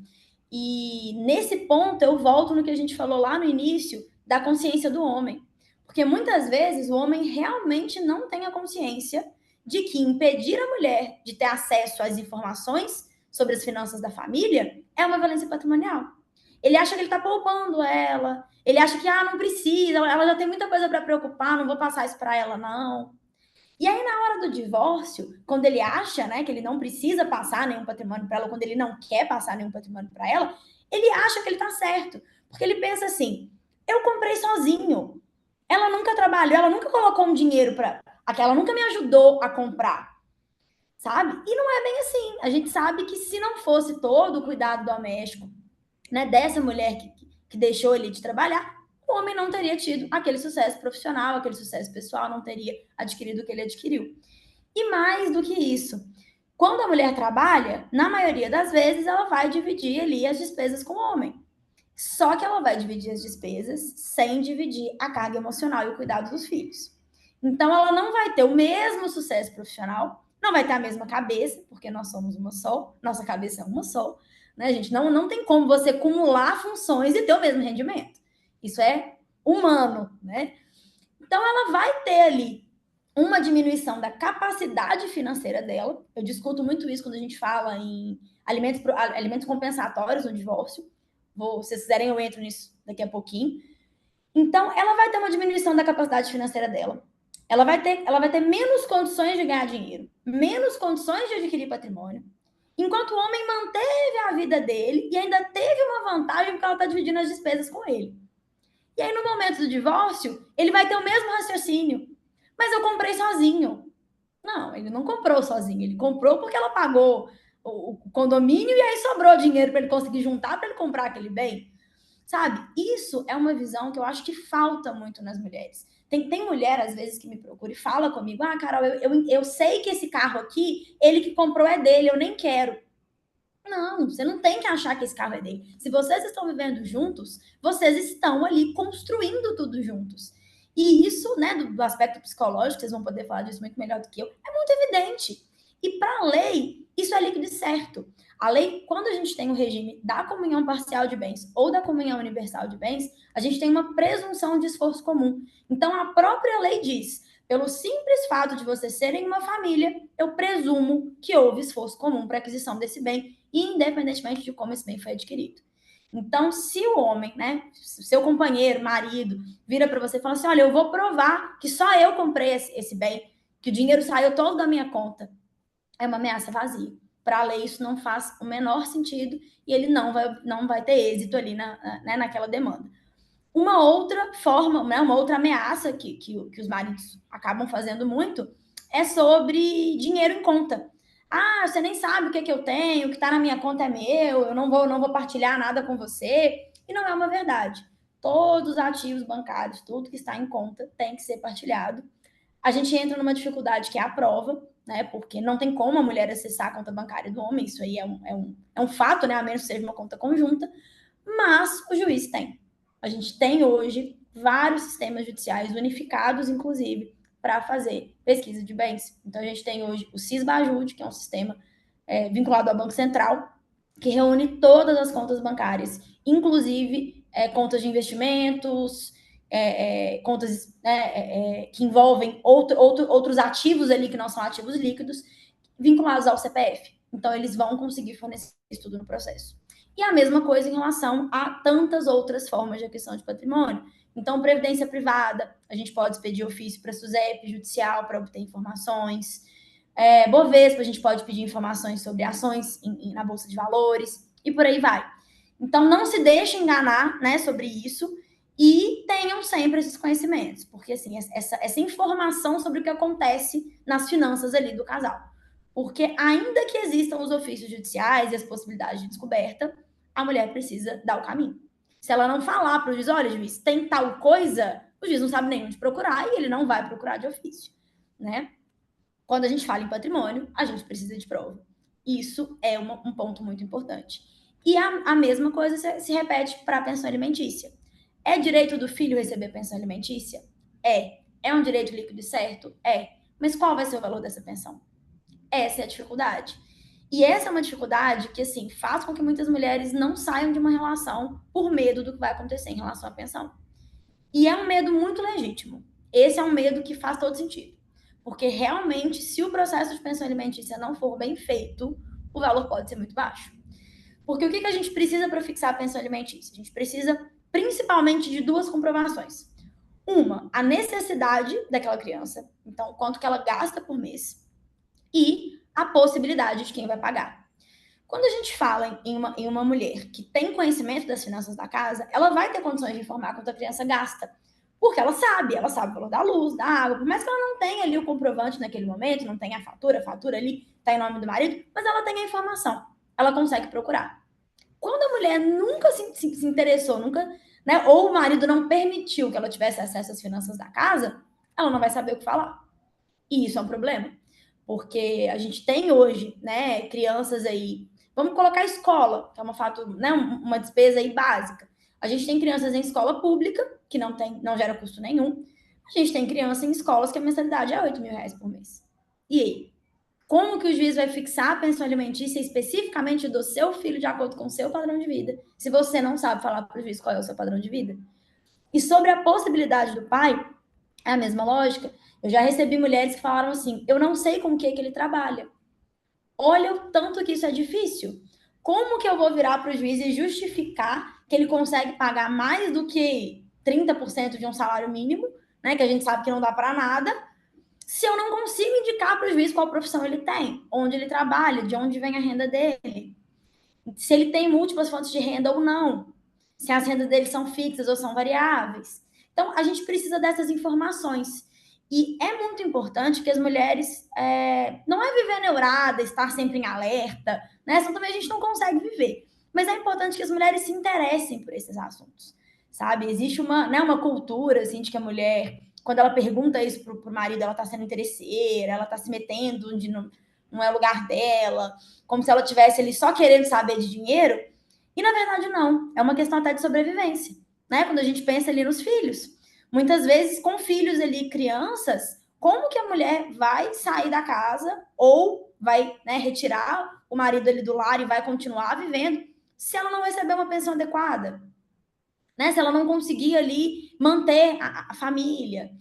E nesse ponto eu volto no que a gente falou lá no início da consciência do homem. Porque muitas vezes o homem realmente não tem a consciência de que impedir a mulher de ter acesso às informações sobre as finanças da família é uma violência patrimonial. Ele acha que ele está poupando ela, ele acha que não precisa, ela já tem muita coisa para preocupar, não vou passar isso para ela, não. E aí, na hora do divórcio, quando ele acha, né, que ele não precisa passar nenhum patrimônio para ela, quando ele não quer passar nenhum patrimônio para ela, ele acha que ele está certo. Porque ele pensa assim: eu comprei sozinho. Ela nunca trabalhou, ela nunca colocou um dinheiro para. Ela nunca me ajudou a comprar. Sabe? E não é bem assim. A gente sabe que se não fosse todo o cuidado doméstico, né, dessa mulher que deixou ele de trabalhar, o homem não teria tido aquele sucesso profissional, aquele sucesso pessoal, não teria adquirido o que ele adquiriu. E mais do que isso, quando a mulher trabalha, na maioria das vezes, ela vai dividir ali as despesas com o homem. Só que ela vai dividir as despesas sem dividir a carga emocional e o cuidado dos filhos. Então, ela não vai ter o mesmo sucesso profissional, não vai ter a mesma cabeça, porque nós somos uma só, nossa cabeça é uma só, né, gente? Não tem como você acumular funções e ter o mesmo rendimento. Isso é humano, né? Então, ela vai ter ali uma diminuição da capacidade financeira dela. Eu discuto muito isso quando a gente fala em alimentos compensatórios no divórcio. Se vocês quiserem, eu entro nisso daqui a pouquinho. Então, ela vai ter uma diminuição da capacidade financeira dela. Ela vai ter menos condições de ganhar dinheiro, menos condições de adquirir patrimônio, enquanto o homem manteve a vida dele e ainda teve uma vantagem porque ela está dividindo as despesas com ele. E aí, no momento do divórcio, ele vai ter o mesmo raciocínio. Mas eu comprei sozinho. Não, ele não comprou sozinho. Ele comprou porque ela pagou o condomínio e aí sobrou dinheiro para ele conseguir juntar para ele comprar aquele bem. Sabe? Isso é uma visão que eu acho que falta muito nas mulheres. Tem mulher, às vezes, que me procura e fala comigo: Carol, eu sei que esse carro aqui, ele que comprou é dele, eu nem quero. Não, você não tem que achar que esse carro é dele. Se vocês estão vivendo juntos, vocês estão ali construindo tudo juntos. E isso, né, do aspecto psicológico, vocês vão poder falar disso muito melhor do que eu, é muito evidente. E para a lei, isso é líquido e certo. A lei, quando a gente tem o regime da comunhão parcial de bens ou da comunhão universal de bens, a gente tem uma presunção de esforço comum. Então, a própria lei diz: Pelo simples fato de vocês serem uma família, eu presumo que houve esforço comum para a aquisição desse bem, independentemente de como esse bem foi adquirido. Então, se o homem, né, seu companheiro, marido, vira para você e fala assim, olha, eu vou provar que só eu comprei esse bem, que o dinheiro saiu todo da minha conta, é uma ameaça vazia. Para a lei, isso não faz o menor sentido e ele não vai ter êxito ali naquela demanda. Uma outra forma, né, uma outra ameaça que os maridos acabam fazendo muito é sobre dinheiro em conta. Ah, você nem sabe o que eu tenho, o que está na minha conta é meu, eu não vou partilhar nada com você. E não é uma verdade. Todos os ativos bancários, tudo que está em conta tem que ser partilhado. A gente entra numa dificuldade que é a prova, né? Porque não tem como a mulher acessar a conta bancária do homem, isso aí é um fato, né? A menos que seja uma conta conjunta, mas o juiz tem. A gente tem hoje vários sistemas judiciais unificados, inclusive, para fazer pesquisa de bens. Então, a gente tem hoje o Cisbajude, que é um sistema vinculado ao Banco Central, que reúne todas as contas bancárias, inclusive contas de investimentos, contas que envolvem outros ativos ali que não são ativos líquidos, vinculados ao CPF. Então, eles vão conseguir fornecer isso tudo no processo. E a mesma coisa em relação a tantas outras formas de aquisição de patrimônio. Então, previdência privada, a gente pode pedir ofício para a SUSEP judicial para obter informações. Bovespa, a gente pode pedir informações sobre ações na Bolsa de Valores e por aí vai. Então, não se deixe enganar, né, sobre isso e tenham sempre esses conhecimentos, porque assim, essa informação sobre o que acontece nas finanças ali do casal. Porque ainda que existam os ofícios judiciais e as possibilidades de descoberta, a mulher precisa dar o caminho. Se ela não falar para o juiz, olha, juiz, tem tal coisa, o juiz não sabe nem onde procurar e ele não vai procurar de ofício, né? Quando a gente fala em patrimônio, a gente precisa de prova. Isso é um ponto muito importante. E a mesma coisa se repete para a pensão alimentícia. É direito do filho receber pensão alimentícia? É. É um direito líquido e certo? É. Mas qual vai ser o valor dessa pensão? Essa é a dificuldade. E essa é uma dificuldade que, assim, faz com que muitas mulheres não saiam de uma relação por medo do que vai acontecer em relação à pensão. E é um medo muito legítimo. Esse é um medo que faz todo sentido. Porque, realmente, se o processo de pensão alimentícia não for bem feito, o valor pode ser muito baixo. Porque o que a gente precisa para fixar a pensão alimentícia? A gente precisa, principalmente, de duas comprovações. Uma, a necessidade daquela criança. Então, quanto que ela gasta por mês. E a possibilidade de quem vai pagar. Quando a gente fala em uma mulher que tem conhecimento das finanças da casa, ela vai ter condições de informar quanto a criança gasta. Porque ela sabe o valor da luz, da água, por mais que ela não tenha ali o comprovante naquele momento, não tenha a fatura ali está em nome do marido, mas ela tem a informação, ela consegue procurar. Quando a mulher nunca se interessou, nunca, né, ou o marido não permitiu que ela tivesse acesso às finanças da casa, ela não vai saber o que falar. E isso é um problema. Porque a gente tem hoje, né, crianças aí, vamos colocar a escola, que é uma despesa aí básica. A gente tem crianças em escola pública, que não gera custo nenhum. A gente tem criança em escolas que a mensalidade é R$8.000 por mês. E aí? Como que o juiz vai fixar a pensão alimentícia especificamente do seu filho de acordo com o seu padrão de vida, se você não sabe falar para o juiz qual é o seu padrão de vida? E sobre a possibilidade do pai, é a mesma lógica. Eu já recebi mulheres que falaram assim, eu não sei com o que ele trabalha. Olha o tanto que isso é difícil. Como que eu vou virar para o juiz e justificar que ele consegue pagar mais do que 30% de um salário mínimo, né, que a gente sabe que não dá para nada, se eu não consigo indicar para o juiz qual profissão ele tem, onde ele trabalha, de onde vem a renda dele, se ele tem múltiplas fontes de renda ou não, se as rendas dele são fixas ou são variáveis. Então, a gente precisa dessas informações. E é muito importante que as mulheres não é viver neurada, estar sempre em alerta, né? Senão também a gente não consegue viver. Mas é importante que as mulheres se interessem por esses assuntos, sabe? Existe uma cultura, assim, de que a mulher, quando ela pergunta isso pro marido, ela tá sendo interesseira, ela tá se metendo onde não é o lugar dela, como se ela tivesse ali só querendo saber de dinheiro. E, na verdade, não. É uma questão até de sobrevivência, né? Quando a gente pensa ali nos filhos. Muitas vezes, com filhos ali, crianças, como que a mulher vai sair da casa ou vai, né, retirar o marido ali do lar e vai continuar vivendo se ela não receber uma pensão adequada? Né? Se ela não conseguir ali manter a família.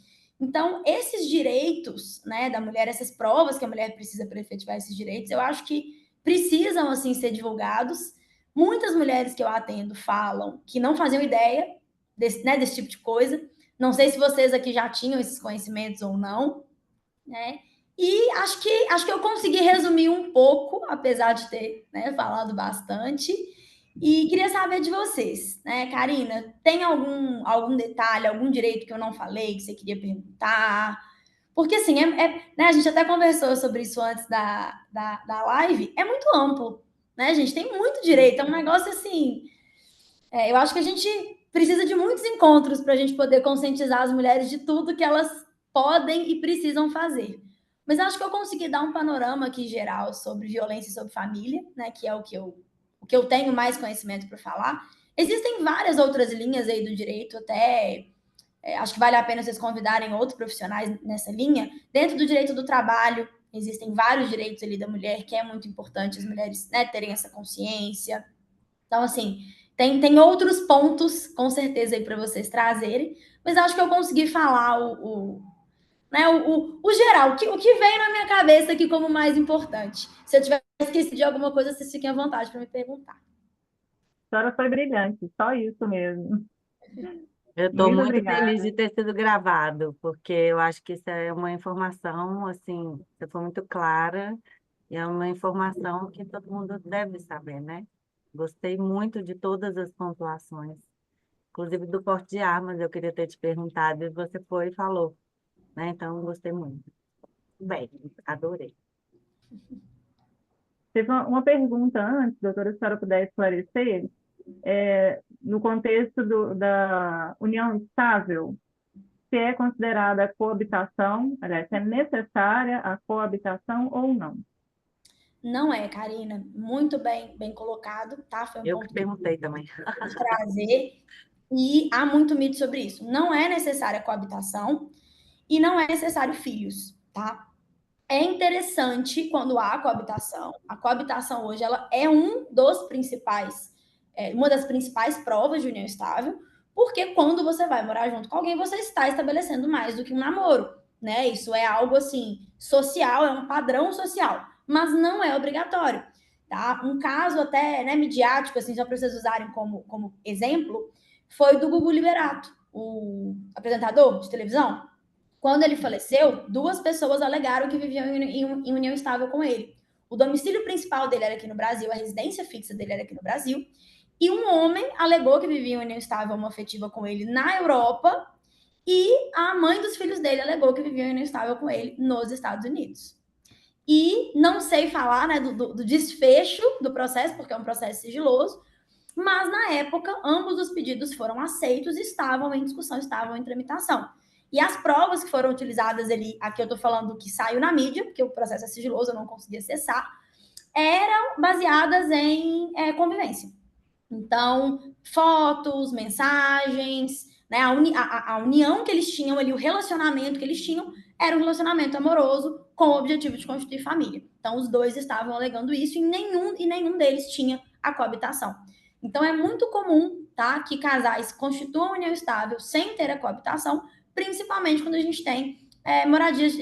Então, esses direitos, né, da mulher, essas provas que a mulher precisa para efetivar esses direitos, eu acho que precisam, assim, ser divulgados. Muitas mulheres que eu atendo falam que não faziam ideia desse tipo de coisa. Não sei se vocês aqui já tinham esses conhecimentos ou não, né? E acho que eu consegui resumir um pouco, apesar de ter, né, falado bastante. E queria saber de vocês, né, Karina, tem algum detalhe, algum direito que eu não falei que você queria perguntar? Porque, assim, né, a gente até conversou sobre isso antes da live, é muito amplo, né, gente? Tem muito direito, é um negócio assim. Eu acho que a gente precisa de muitos encontros para a gente poder conscientizar as mulheres de tudo que elas podem e precisam fazer. Mas acho que eu consegui dar um panorama aqui geral sobre violência e sobre família, né, que é o que eu tenho mais conhecimento para falar. Existem várias outras linhas aí do direito, até acho que vale a pena vocês convidarem outros profissionais nessa linha. Dentro do direito do trabalho, existem vários direitos ali da mulher, que é muito importante as mulheres, né, terem essa consciência. Então, assim, tem outros pontos, com certeza, aí para vocês trazerem, mas acho que eu consegui falar né, o geral, o que veio na minha cabeça aqui como mais importante. Se eu tiver esquecido de alguma coisa, vocês fiquem à vontade para me perguntar. A senhora foi brilhante, só isso mesmo. Eu estou Muito muito obrigada. feliz de ter sido gravado, porque eu acho que isso é uma informação, assim, você foi muito clara, e é uma informação que todo mundo deve saber, né? Gostei muito de todas as pontuações, inclusive do porte de armas, eu queria ter te perguntado, e você foi e falou, né? Então, gostei muito. Bem, adorei. Teve uma pergunta antes, doutora, se a senhora puder esclarecer, no contexto da união estável, se é considerada a coabitação, aliás, se é necessária a coabitação ou não? Não é, Karina, muito bem colocado, tá? Foi um Eu que ponto que perguntei também. eu trazer, e há muito mito sobre isso. Não é necessária coabitação e não é necessário filhos, tá? É interessante quando há coabitação. A coabitação hoje ela é uma das principais provas de união estável, porque quando você vai morar junto com alguém, você está estabelecendo mais do que um namoro, né? Isso é algo assim social, é um padrão social, mas não é obrigatório, tá? Um caso até, né, midiático, assim, só para vocês usarem como exemplo, foi do Gugu Liberato, o apresentador de televisão. Quando ele faleceu, 2 pessoas alegaram que viviam em união estável com ele. O domicílio principal dele era aqui no Brasil, a residência fixa dele era aqui no Brasil, e um homem alegou que vivia em união estável homoafetiva com ele na Europa, e a mãe dos filhos dele alegou que vivia em união estável com ele nos Estados Unidos. E não sei falar, né, do desfecho do processo, porque é um processo sigiloso, mas na época ambos os pedidos foram aceitos e estavam em discussão, estavam em tramitação. E as provas que foram utilizadas ali, aqui eu estou falando que saiu na mídia, porque o processo é sigiloso, eu não consegui acessar, eram baseadas em convivência. Então, fotos, mensagens, né, a união que eles tinham ali, o relacionamento que eles tinham, era um relacionamento amoroso com o objetivo de constituir família. Então, os dois estavam alegando isso e nenhum deles tinha a coabitação. Então, é muito comum, tá, que casais constituam união estável sem ter a coabitação, principalmente quando a gente tem moradias,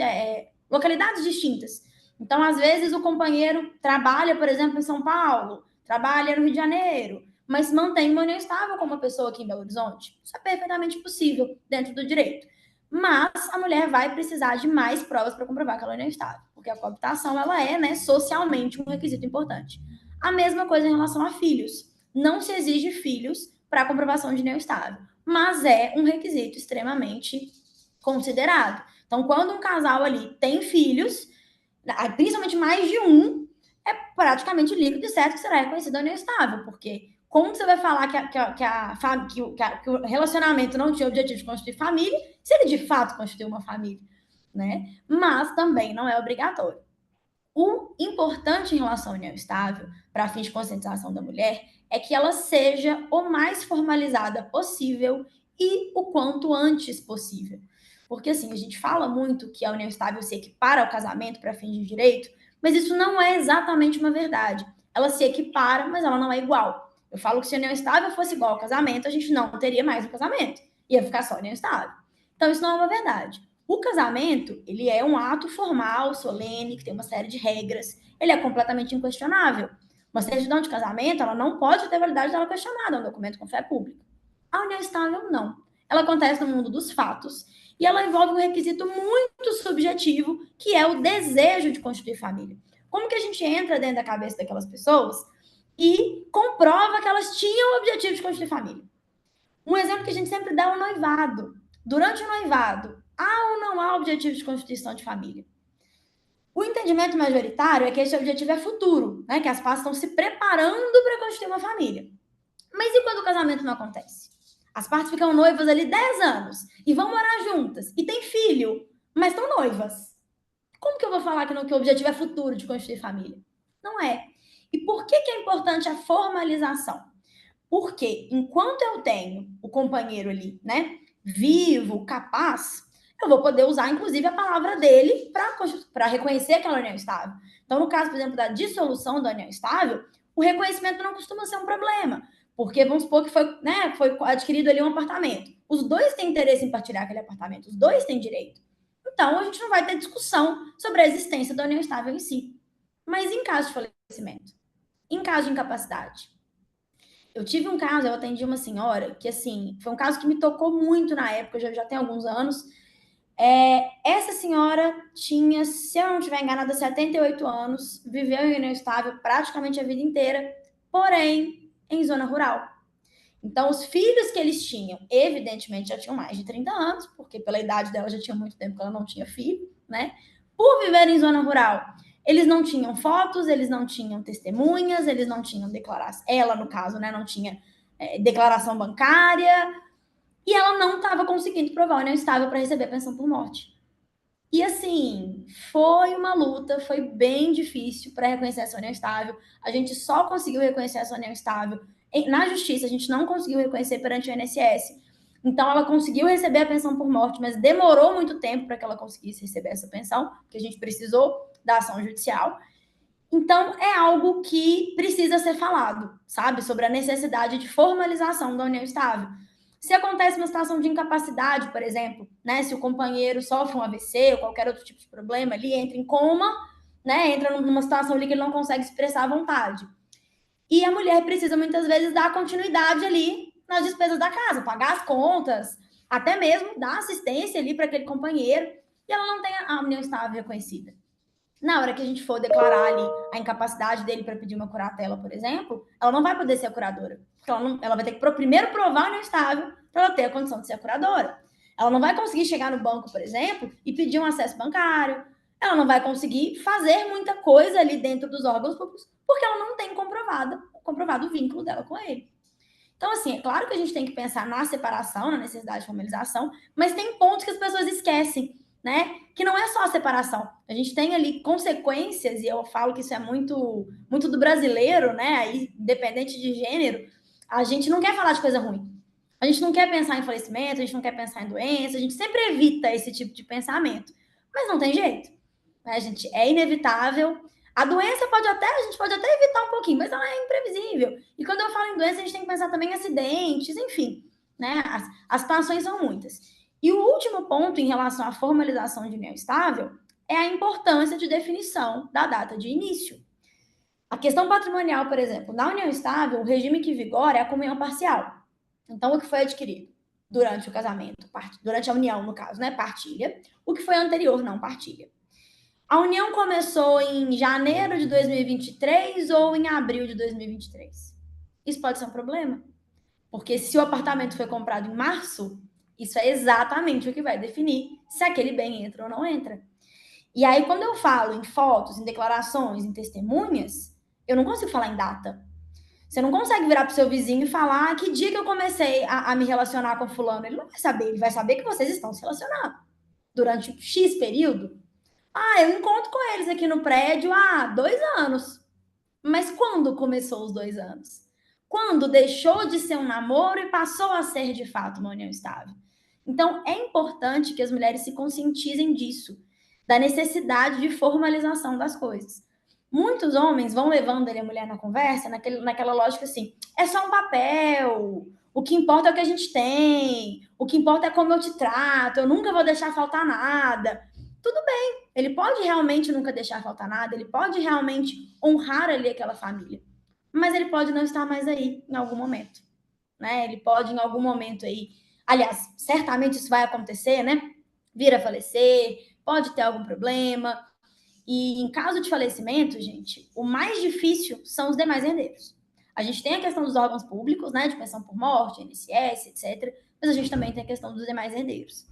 localidades distintas. Então, às vezes, o companheiro trabalha, por exemplo, em São Paulo, trabalha no Rio de Janeiro, mas mantém uma união estável com uma pessoa aqui em Belo Horizonte. Isso é perfeitamente possível dentro do direito. Mas a mulher vai precisar de mais provas para comprovar que ela é união estável, porque a coabitação ela é, né, socialmente um requisito importante. A mesma coisa em relação a filhos. Não se exige filhos para a comprovação de união estável, mas é um requisito extremamente considerado. Então, quando um casal ali tem filhos, principalmente mais de um, é praticamente líquido e certo que será reconhecido união estável, porque como você vai falar que o relacionamento não tinha o objetivo de constituir família, se ele de fato constituiu uma família, né? Mas também não é obrigatório. O importante em relação à união estável, para fins de conscientização da mulher, é que ela seja o mais formalizada possível e o quanto antes possível. Porque, assim, a gente fala muito que a união estável se equipara ao casamento para fins de direito, mas isso não é exatamente uma verdade. Ela se equipara, mas ela não é igual. Eu falo que se a união estável fosse igual ao casamento, a gente não teria mais um casamento. Ia ficar só a união estável. Então, isso não é uma verdade. O casamento, ele é um ato formal, solene, que tem uma série de regras. Ele é completamente inquestionável. Uma certidão de casamento, ela não pode ter validade dela questionada, é um documento com fé pública. A união estável, não. Ela acontece no mundo dos fatos e ela envolve um requisito muito subjetivo, que é o desejo de constituir família. Como que a gente entra dentro da cabeça daquelas pessoas e comprova que elas tinham o objetivo de constituir família? Um exemplo que a gente sempre dá é o noivado. Durante o noivado, há ou não há objetivo de constituição de família? O entendimento majoritário é que esse objetivo é futuro, né? Que as partes estão se preparando para constituir uma família. Mas e quando o casamento não acontece? As partes ficam noivas ali 10 anos e vão morar juntas e têm filho, mas estão noivas. Como que eu vou falar que o objetivo é futuro de constituir família? Não é. E por que é importante a formalização? Porque enquanto eu tenho o companheiro ali, né, vivo, capaz, eu vou poder usar, inclusive, a palavra dele para reconhecer aquela união estável. Então, no caso, por exemplo, da dissolução da união estável, o reconhecimento não costuma ser um problema. Porque vamos supor que foi adquirido ali um apartamento. Os dois têm interesse em partilhar aquele apartamento, os dois têm direito. Então, a gente não vai ter discussão sobre a existência da união estável em si. Mas em caso de falecimento, em caso de incapacidade, eu tive um caso, eu atendi uma senhora que, assim, foi um caso que me tocou muito na época, já tem alguns anos. Essa senhora tinha, se eu não estiver enganada, 78 anos, viveu em união estável praticamente a vida inteira, porém, em zona rural. Então, os filhos que eles tinham, evidentemente, já tinham mais de 30 anos, porque pela idade dela já tinha muito tempo que ela não tinha filho, né? Por viver em zona rural, eles não tinham fotos, eles não tinham testemunhas, eles não tinham declaração. Ela, no caso, né, não tinha declaração bancária, e ela não estava conseguindo provar união estável para receber pensão por morte. E assim, foi uma luta, foi bem difícil para reconhecer essa união estável. A gente só conseguiu reconhecer essa união estável na justiça, a gente não conseguiu reconhecer perante o INSS. Então, ela conseguiu receber a pensão por morte, mas demorou muito tempo para que ela conseguisse receber essa pensão, porque a gente precisou da ação judicial. Então, é algo que precisa ser falado, sabe? Sobre a necessidade de formalização da união estável. Se acontece uma situação de incapacidade, por exemplo, né? Se o companheiro sofre um AVC ou qualquer outro tipo de problema, ele entra em coma, né? Entra numa situação ali que ele não consegue expressar a vontade. E a mulher precisa, muitas vezes, dar continuidade ali nas despesas da casa, pagar as contas, até mesmo dar assistência ali para aquele companheiro, e ela não tem a união estável reconhecida. Na hora que a gente for declarar ali a incapacidade dele para pedir uma curatela, por exemplo, ela não vai poder ser a curadora. Porque ela vai ter que primeiro provar a união estável para ela ter a condição de ser a curadora. Ela não vai conseguir chegar no banco, por exemplo, e pedir um acesso bancário. Ela não vai conseguir fazer muita coisa ali dentro dos órgãos públicos, porque ela não tem comprovado o vínculo dela com ele. Então, assim, é claro que a gente tem que pensar na separação, na necessidade de formalização, mas tem pontos que as pessoas esquecem, né? Que não é só a separação. A gente tem ali consequências, e eu falo que isso é muito, muito do brasileiro, né? Aí, independente de gênero, a gente não quer falar de coisa ruim. A gente não quer pensar em falecimento, a gente não quer pensar em doença, a gente sempre evita esse tipo de pensamento. Mas não tem jeito, né, gente? É inevitável. A doença a gente pode até evitar um pouquinho, mas ela é imprevisível. E quando eu falo em doença, a gente tem que pensar também em acidentes, enfim, né? As situações são muitas. E o último ponto em relação à formalização de união estável é a importância de definição da data de início. A questão patrimonial, por exemplo, na união estável, o regime que vigora é a comunhão parcial. Então, o que foi adquirido durante o casamento, durante a união, no caso, né, partilha. O que foi anterior, não partilha. A união começou em janeiro de 2023 ou em abril de 2023? Isso pode ser um problema, porque se o apartamento foi comprado em março, isso é exatamente o que vai definir se aquele bem entra ou não entra. E aí, quando eu falo em fotos, em declarações, em testemunhas, eu não consigo falar em data. Você não consegue virar para o seu vizinho e falar que dia que eu comecei a me relacionar com fulano. Ele não vai saber, ele vai saber que vocês estão se relacionando durante X período. Eu encontro com eles aqui no prédio há 2 anos. Mas quando começou os 2 anos? Quando deixou de ser um namoro e passou a ser, de fato, uma união estável? Então, é importante que as mulheres se conscientizem disso, da necessidade de formalização das coisas. Muitos homens vão levando a mulher na conversa, naquela lógica assim, é só um papel, O que importa é o que a gente tem, o que importa é como eu te trato, eu nunca vou deixar faltar nada. Tudo bem, ele pode realmente nunca deixar faltar nada, ele pode realmente honrar ali aquela família, mas ele pode não estar mais aí em algum momento, né? Ele pode em algum momento aí, aliás, certamente isso vai acontecer, né? Vir a falecer, pode ter algum problema. E em caso de falecimento, gente, o mais difícil são os demais herdeiros. A gente tem a questão dos órgãos públicos, né, de pensão por morte, INSS, etc., mas a gente também tem a questão dos demais herdeiros.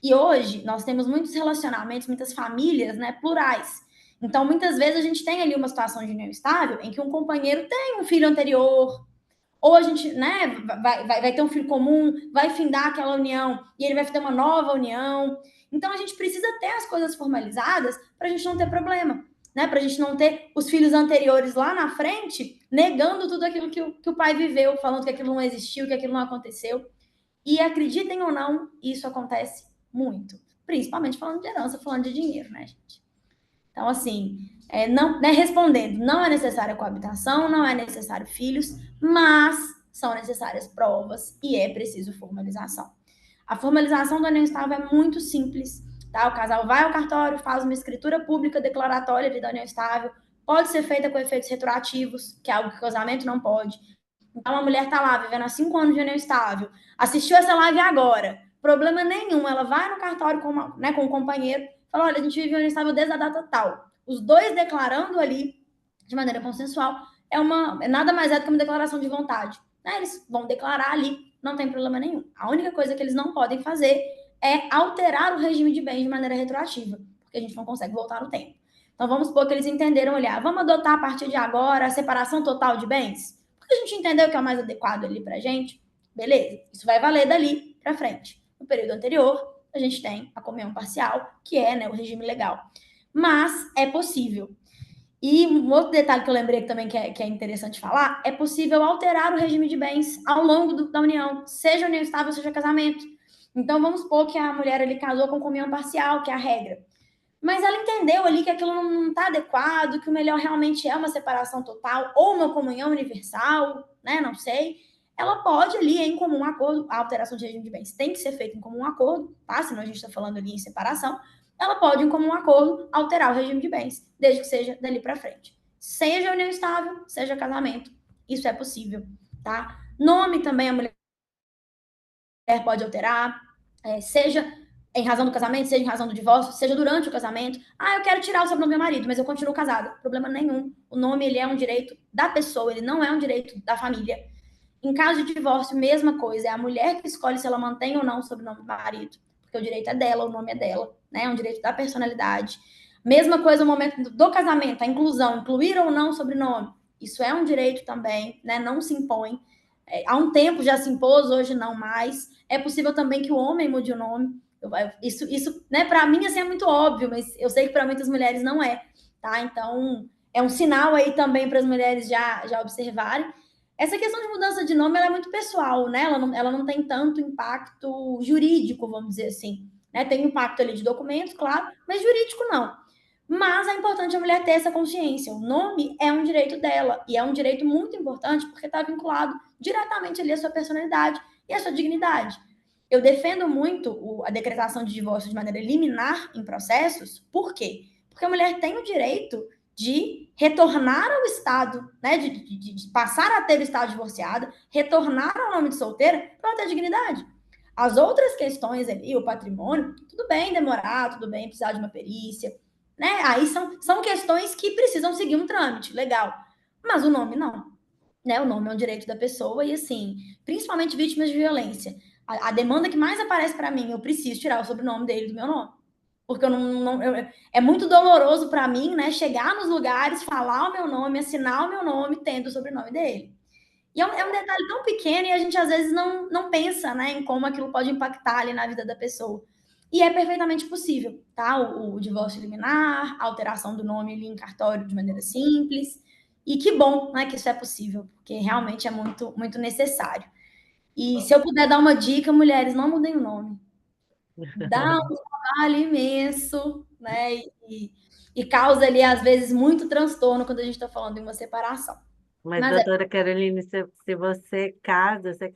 E hoje nós temos muitos relacionamentos, muitas famílias, né, plurais. Então, muitas vezes a gente tem ali uma situação de união estável em que um companheiro tem um filho anterior, ou a gente, né, vai ter um filho comum, vai findar aquela união e ele vai ter uma nova união. Então a gente precisa ter as coisas formalizadas para a gente não ter problema, né? Para a gente não ter os filhos anteriores lá na frente negando tudo aquilo que o pai viveu, falando que aquilo não existiu, que aquilo não aconteceu. E acreditem ou não, isso acontece muito. Principalmente falando de herança, falando de dinheiro, né, gente? Então, assim, não, né, respondendo, não é necessária coabitação, não é necessário filhos, mas são necessárias provas e é preciso formalização. A formalização do união estável é muito simples, tá? O casal vai ao cartório, faz uma escritura pública declaratória da união estável, pode ser feita com efeitos retroativos, que é algo que o casamento não pode. Então, uma mulher está lá, vivendo há 5 anos de união estável, assistiu essa live agora, problema nenhum, ela vai no cartório com o companheiro, fala, olha, a gente vive união estável desde a data tal. Os dois declarando ali, de maneira consensual, nada mais é do que uma declaração de vontade. Né? Eles vão declarar ali, não tem problema nenhum. A única coisa que eles não podem fazer é alterar o regime de bens de maneira retroativa, porque a gente não consegue voltar no tempo. Então, vamos supor que eles entenderam, olhar, vamos adotar a partir de agora a separação total de bens? Porque a gente entendeu que é o mais adequado ali para a gente, beleza, isso vai valer dali para frente. No período anterior, a gente tem a comunhão parcial, que é, né, o regime legal. Mas é possível. E um outro detalhe que eu lembrei também que é interessante falar, é possível alterar o regime de bens ao longo da união, seja união estável, seja casamento. Então, vamos supor que a mulher ali casou com comunhão parcial, que é a regra. Mas ela entendeu ali que aquilo não está adequado, que o melhor realmente é uma separação total ou uma comunhão universal, né? Não sei. Ela pode ali, em comum acordo, a alteração de regime de bens tem que ser feita em comum acordo, tá? Senão a gente está falando ali em separação. Ela pode, em comum acordo, alterar o regime de bens, desde que seja dali para frente. Seja união estável, seja casamento. Isso é possível, tá? Nome também a mulher pode alterar, seja em razão do casamento, seja em razão do divórcio, seja durante o casamento. Ah, eu quero tirar o sobrenome do meu marido, mas eu continuo casada. Problema nenhum. O nome, ele é um direito da pessoa, ele não é um direito da família. Em caso de divórcio, mesma coisa. É a mulher que escolhe se ela mantém ou não o sobrenome do marido. Porque o direito é dela, o nome é dela. Né? É um direito da personalidade. Mesma coisa no momento do casamento, a inclusão, incluir ou não o sobrenome. Isso é um direito também, né? Não se impõe. Há um tempo já se impôs, hoje não mais. É possível também que o homem mude o nome. Isso né, para mim assim, é muito óbvio, mas eu sei que para muitas mulheres não é, tá? Então, é um sinal aí também para as mulheres já observarem. Essa questão de mudança de nome ela é muito pessoal, né? Ela não tem tanto impacto jurídico, vamos dizer assim. Né? Tem impacto ali de documentos, claro, mas jurídico não. Mas é importante a mulher ter essa consciência. O nome é um direito dela, e é um direito muito importante porque está vinculado diretamente ali à sua personalidade e à sua dignidade. Eu defendo muito a decretação de divórcio de maneira liminar em processos, por quê? Porque a mulher tem o direito de retornar ao estado, né, de passar a ter o estado divorciado, retornar ao nome de solteira para ter dignidade. As outras questões ali, o patrimônio, tudo bem demorar, tudo bem precisar de uma perícia, né? Aí são questões que precisam seguir um trâmite, legal. Mas o nome não. Né? O nome é um direito da pessoa e, assim, principalmente vítimas de violência. A demanda que mais aparece para mim, eu preciso tirar o sobrenome dele do meu nome. Porque é muito doloroso para mim, né? Chegar nos lugares, falar o meu nome, assinar o meu nome, tendo o sobrenome dele. E é um detalhe tão pequeno e a gente às vezes não pensa, né, em como aquilo pode impactar ali na vida da pessoa. E é perfeitamente possível, tá? O divórcio liminar, a alteração do nome ali em cartório de maneira simples. E que bom, né, que isso é possível, porque realmente é muito, muito necessário. E se eu puder dar uma dica, mulheres, não mudem o nome. Dá um trabalho imenso, né? E causa ali, às vezes, muito transtorno quando a gente está falando de uma separação. Mas, Mas doutora Caroline, se você casa, você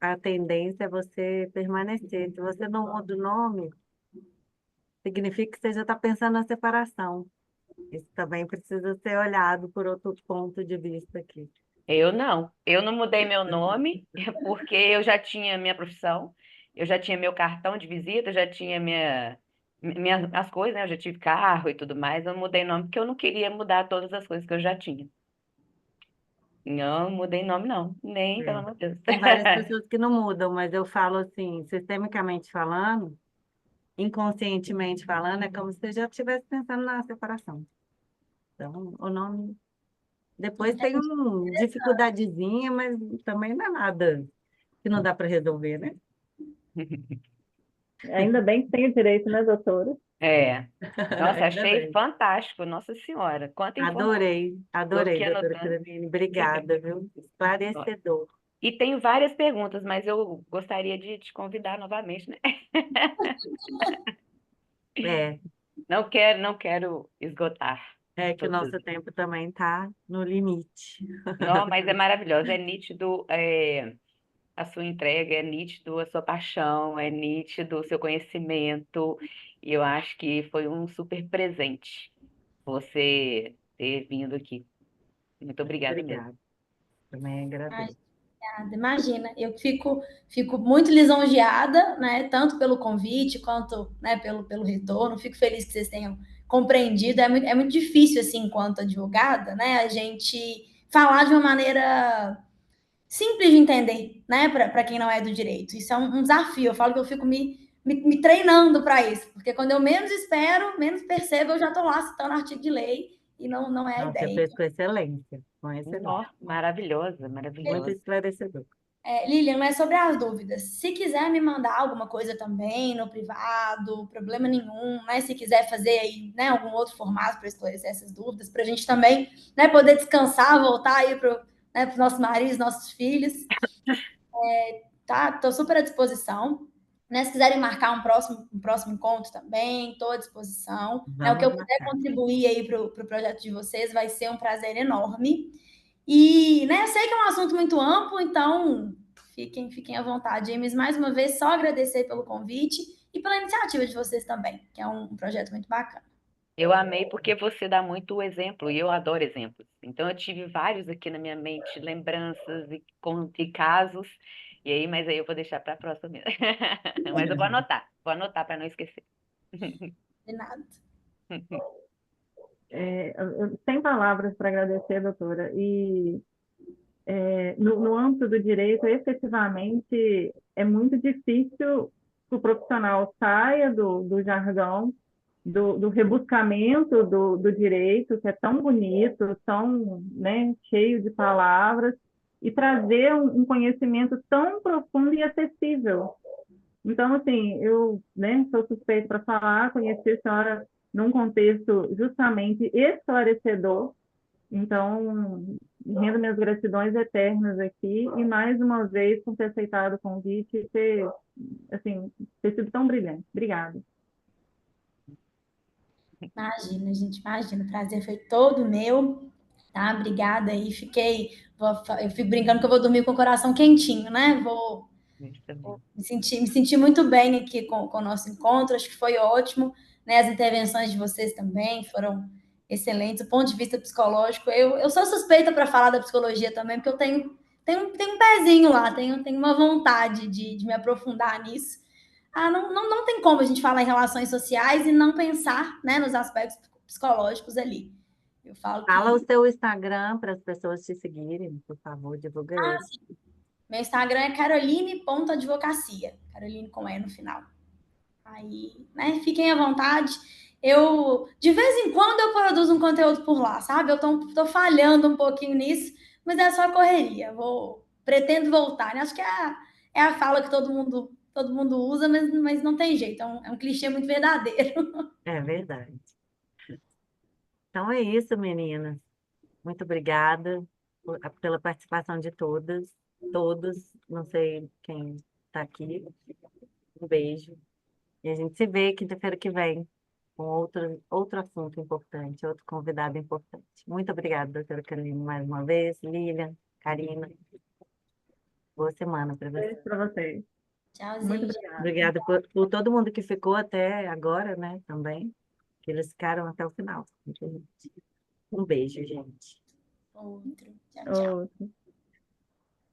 a tendência é você permanecer. Se você não muda o nome, significa que você já está pensando na separação. Isso também precisa ser olhado por outro ponto de vista aqui. Eu não mudei meu nome, porque eu já tinha minha profissão, eu já tinha meu cartão de visita, eu já tinha as coisas, né? Eu já tive carro e tudo mais. Eu mudei nome porque eu não queria mudar todas as coisas que eu já tinha. Não mudei nome, não. Nem, pelo É. amor de Deus. Tem várias pessoas que não mudam, mas eu falo assim, sistemicamente falando, inconscientemente falando, é como se você já estivesse pensando na separação. Então, o nome. Depois tem uma dificuldadezinha, mas também não é nada que não dá para resolver, né? Ainda bem que tem o direito, né, doutora? É. Nossa, Ainda achei bem. fantástico, Nossa Senhora. Quanta informação. Adorei, Estou adorei, aqui doutora anotando. Carolina. Obrigada, viu? Esclarecedor. E tenho várias perguntas, mas eu gostaria de te convidar novamente, né? É, Não quero esgotar é que o todas. nosso tempo também está no limite. Não, mas é maravilhoso, é nítido, a sua entrega, é nítido a sua paixão, é nítido o seu conhecimento. E eu acho que foi um super presente você ter vindo aqui. Muito obrigada mesmo. Obrigada. Também agradeço. Imagina, eu fico muito lisonjeada, né, tanto pelo convite quanto, né, pelo retorno. Fico feliz que vocês tenham compreendido. É muito difícil, assim, enquanto advogada, né, a gente falar de uma maneira simples de entender, né, para quem não é do direito. Isso é um desafio. Eu falo que eu fico me treinando para isso, porque quando eu menos espero, menos percebo, eu já estou lá citando artigo de lei e não é a Não, você ideia. fez com excelência, com excelência. Ó, maravilhosa, Muito maravilhosa. esclarecedor. Lilian, não é sobre as dúvidas. Se quiser me mandar alguma coisa também no privado, problema nenhum, né? Se quiser fazer aí, né, algum outro formato para esclarecer essas dúvidas, para a gente também, né, poder descansar, voltar aí para, né, os nossos maridos, nossos filhos, tá? Estou super à disposição. Né, se quiserem marcar um próximo encontro também, estou à disposição. Né, o que Vamos eu puder marcar. contribuir aí para o pro projeto de vocês vai ser um prazer enorme. E, né, eu sei que é um assunto muito amplo, então fiquem à vontade. Mas, mais uma vez, só agradecer pelo convite e pela iniciativa de vocês também, que é um projeto muito bacana. Eu amei porque você dá muito exemplo e eu adoro exemplos. Então eu tive vários aqui na minha mente, lembranças e casos. E aí, mas aí eu vou deixar para a próxima mesmo. Mas eu vou anotar para não esquecer. De nada. Eu tenho palavras para agradecer, doutora. E no âmbito do direito, efetivamente, é muito difícil que o profissional saia do jargão, do rebuscamento do direito, que é tão bonito, tão, né, cheio de palavras, e trazer um conhecimento tão profundo e acessível. Então, assim, eu, né, sou suspeita para falar, conheci a senhora num contexto justamente esclarecedor, então, rendo minhas gratidões eternas aqui e mais uma vez por ter aceitado o convite e ter, assim, ter sido tão brilhante. Obrigada. Imagina, gente, imagina. O prazer foi todo meu. Tá? Obrigada aí. Eu fico brincando que eu vou dormir com o coração quentinho, né? Isso também. Me senti muito bem aqui com o nosso encontro, acho que foi ótimo, né? As intervenções de vocês também foram excelentes. Do ponto de vista psicológico, eu sou suspeita para falar da psicologia também, porque eu tenho um pezinho lá, tenho uma vontade de me aprofundar nisso. Não tem como a gente falar em relações sociais e não pensar, né, nos aspectos psicológicos ali. Eu falo Fala o que seu Instagram para as pessoas te seguirem, por favor, divulga esse. meu Instagram é caroline.advocacia, Caroline com E no final. Aí, né, fiquem à vontade. De vez em quando, eu produzo um conteúdo por lá, sabe? Eu tô falhando um pouquinho nisso, mas é só correria. Pretendo voltar, né? Acho que é a fala que todo mundo usa, mas não tem jeito. É um clichê muito verdadeiro. É verdade. Então é isso, meninas. Muito obrigada pela participação de todas, todos. Não sei quem está aqui. Um beijo. E a gente se vê quinta-feira que vem com outro assunto importante, outro convidado importante. Muito obrigada, doutora Carolina, mais uma vez. Lilian, Karina. Boa semana para você. Beijo para vocês. Muito Tchauzinho. obrigada. Obrigada por todo mundo que ficou até agora, né? Também, que eles ficaram até o final. Um beijo, gente. Outro. Tchau, tchau. Outro.